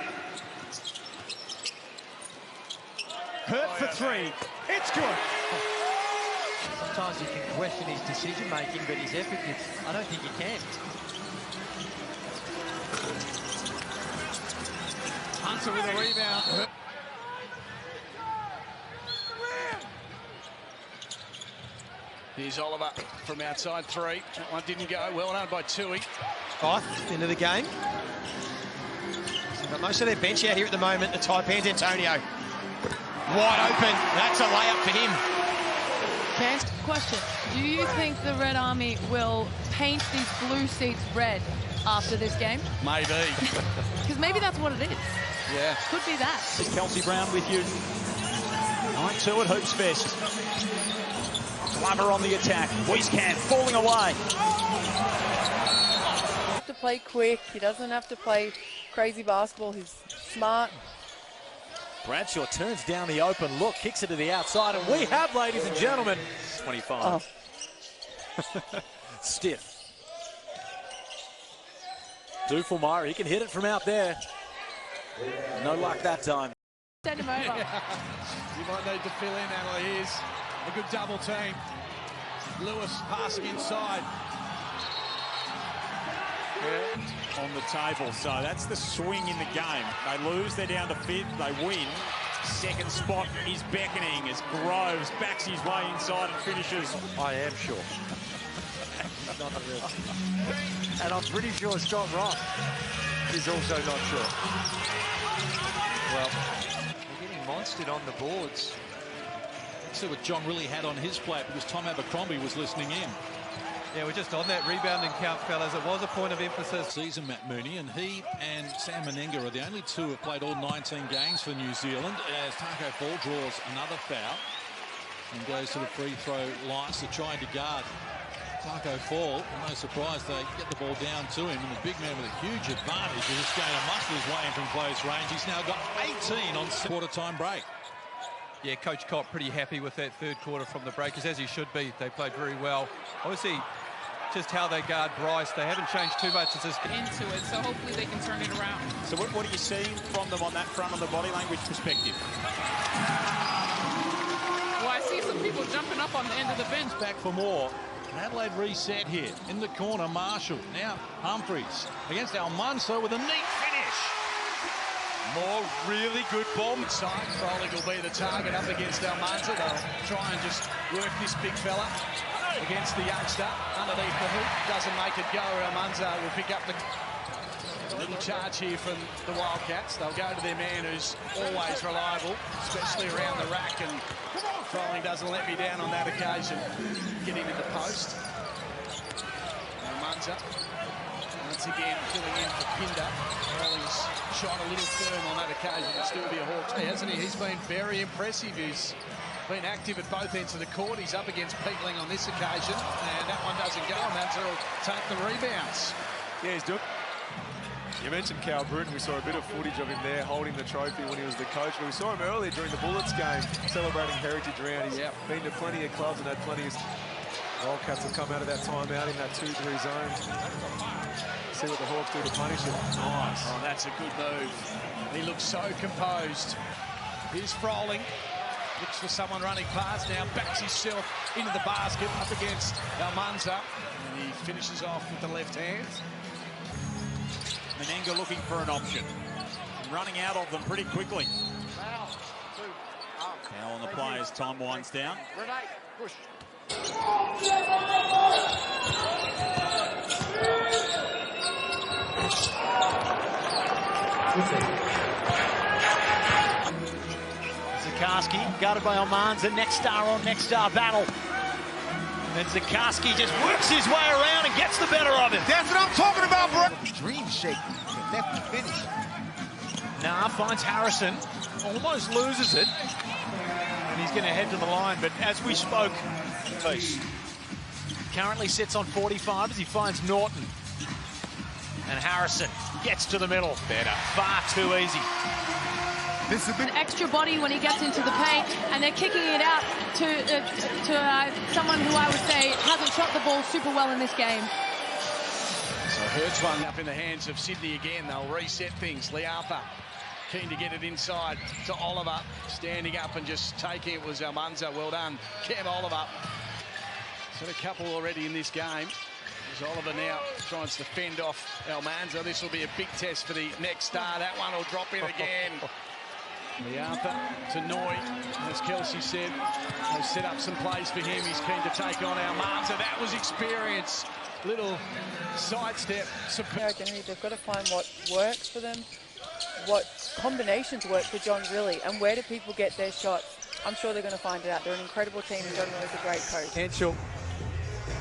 Hurt for 3. It's good. Sometimes you can question his decision-making, but his effort, I don't think you can. Hunter with a rebound. Here's Oliver from outside 3. That one didn't go. Well done by Tui. Into the game. They've got most of their bench out here at the moment. The Taipans, Antonio. Wide open. That's a layup for him. Question. Do you think the Red Army will paint these blue seats red after this game? Maybe. Because maybe that's what it is. Yeah. Could be that. This is Kelsey Brown with you. 9-2 at Hoops Fest. Glover on the attack. Wieskamp falling away. To play quick. He doesn't have to play crazy basketball. He's smart. Bradshaw turns down the open look, kicks it to the outside, and we have, ladies and gentlemen, 25. Oh. Stiff. Duffelmeyer, he can hit it from out there. No luck that time. Send him over. Yeah. You might need to fill in, Natalie. Here's a good double team. Lewis passing inside. Yeah, on the table. So that's the swing in the game. They lose, they're down to 5th, they win. Second spot is beckoning as Groves backs his way inside and finishes. I am sure. And I'm pretty sure Scott Ross is also not sure. Well, they're getting monstered on the boards. See what John really had on his plate because Tom Abercrombie was listening in. Yeah, we're just on that rebounding count, fellas. It was a point of emphasis. Season, Matt Mooney, and he and Sam Menenga are the only two who have played all 19 games for New Zealand. As Taco Fall draws another foul and goes to the free throw line to trying to guard Taco Fall. No surprise they get the ball down to him, and the big man with a huge advantage is just going to muscle his way in from close range. He's now got 18 on quarter-time break. Yeah, Coach Kopp pretty happy with that third quarter from the Breakers, as he should be. They played very well. Obviously, just how they guard Bryce, they haven't changed too much since this into it, so hopefully they can turn it around. So what are you seeing from them on that front, on the body language perspective? Well, I see some people jumping up on the end of the bench. Back for more. Adelaide reset here. In the corner, Marshall. Now Humphreys against Almansa with a neat finish. More really good ball inside. Froling will be the target up against Almansa. They'll try and just work this big fella against the youngster underneath the hoop. Doesn't make it go. Almansa will pick up the little charge here from the Wildcats. They'll go to their man who's always reliable, especially around the rack, and Froling doesn't let me down on that occasion. Getting in the post. Almansa once again filling in for Pinder. Froling's shot a little firm on that occasion. It'll still be a Hawks, hasn't he? He's been very impressive. He's been active at both ends of the court. He's up against Peatling on this occasion, and that one doesn't go, and that's will take the rebounds. Yeah, he's doing. You mentioned Cal Bruton. We saw a bit of footage of him there holding the trophy when he was the coach, but we saw him earlier during the Bullets game celebrating Heritage Round. He's been to plenty of clubs and had plenty of Wildcats have come out of that timeout in that 2-3 zone. See what the Hawks do to punish him. Nice. Oh, that's a good move. He looks so composed. Here's Froling. Looks for someone running past now. Backs himself into the basket up against Almansa. And he finishes off with the left hand. Menenga looking for an option. Running out of them pretty quickly. Now on the play as time winds down. Push. Zakarski, guarded by Almansa, next star on next star battle. And Zakarski just works his way around and gets the better of him. That's what I'm talking about, bro. Dream shake. Left finish. Nah, finds Harrison, almost loses it. And he's going to head to the line, but as we spoke, currently sits on 45 as he finds Norton. And Harrison gets to the middle. Better. Far too easy. This is an extra body when he gets into the paint, and they're kicking it out to someone who I would say hasn't shot the ball super well in this game. So Hurts one up in the hands of Sydney again. They'll reset things. Liapa keen to get it inside to Oliver. Standing up and just taking it was Almansa. Well done, Cam Oliver. Got a couple already in this game. As Oliver now tries to fend off Almansa. This will be a big test for the next star. That one will drop in again. Liapa to Noy, as Kelsey said. They've set up some plays for him. He's keen to take on Almansa. That was experience. Little sidestep. They've got to find what works for them, what combinations work for John really, and where do people get their shots. I'm sure they're going to find it out. They're an incredible team, and John Miller's a great coach. Henshaw.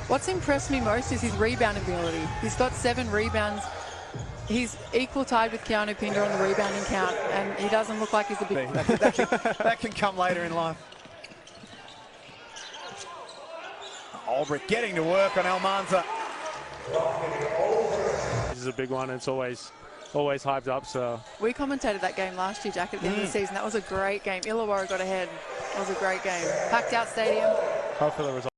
What's impressed me most is his rebound ability. He's got 7 rebounds. He's equal tied with Keanu Pinder on the rebounding count, and he doesn't look like he's a big... that can come later in life. Albrecht getting to work on Almansa. This is a big one. It's always hyped up. So we commentated that game last year, Jack, at the end of the season. That was a great game. Illawarra got ahead. It was a great game. Packed out stadium. Hopefully the result.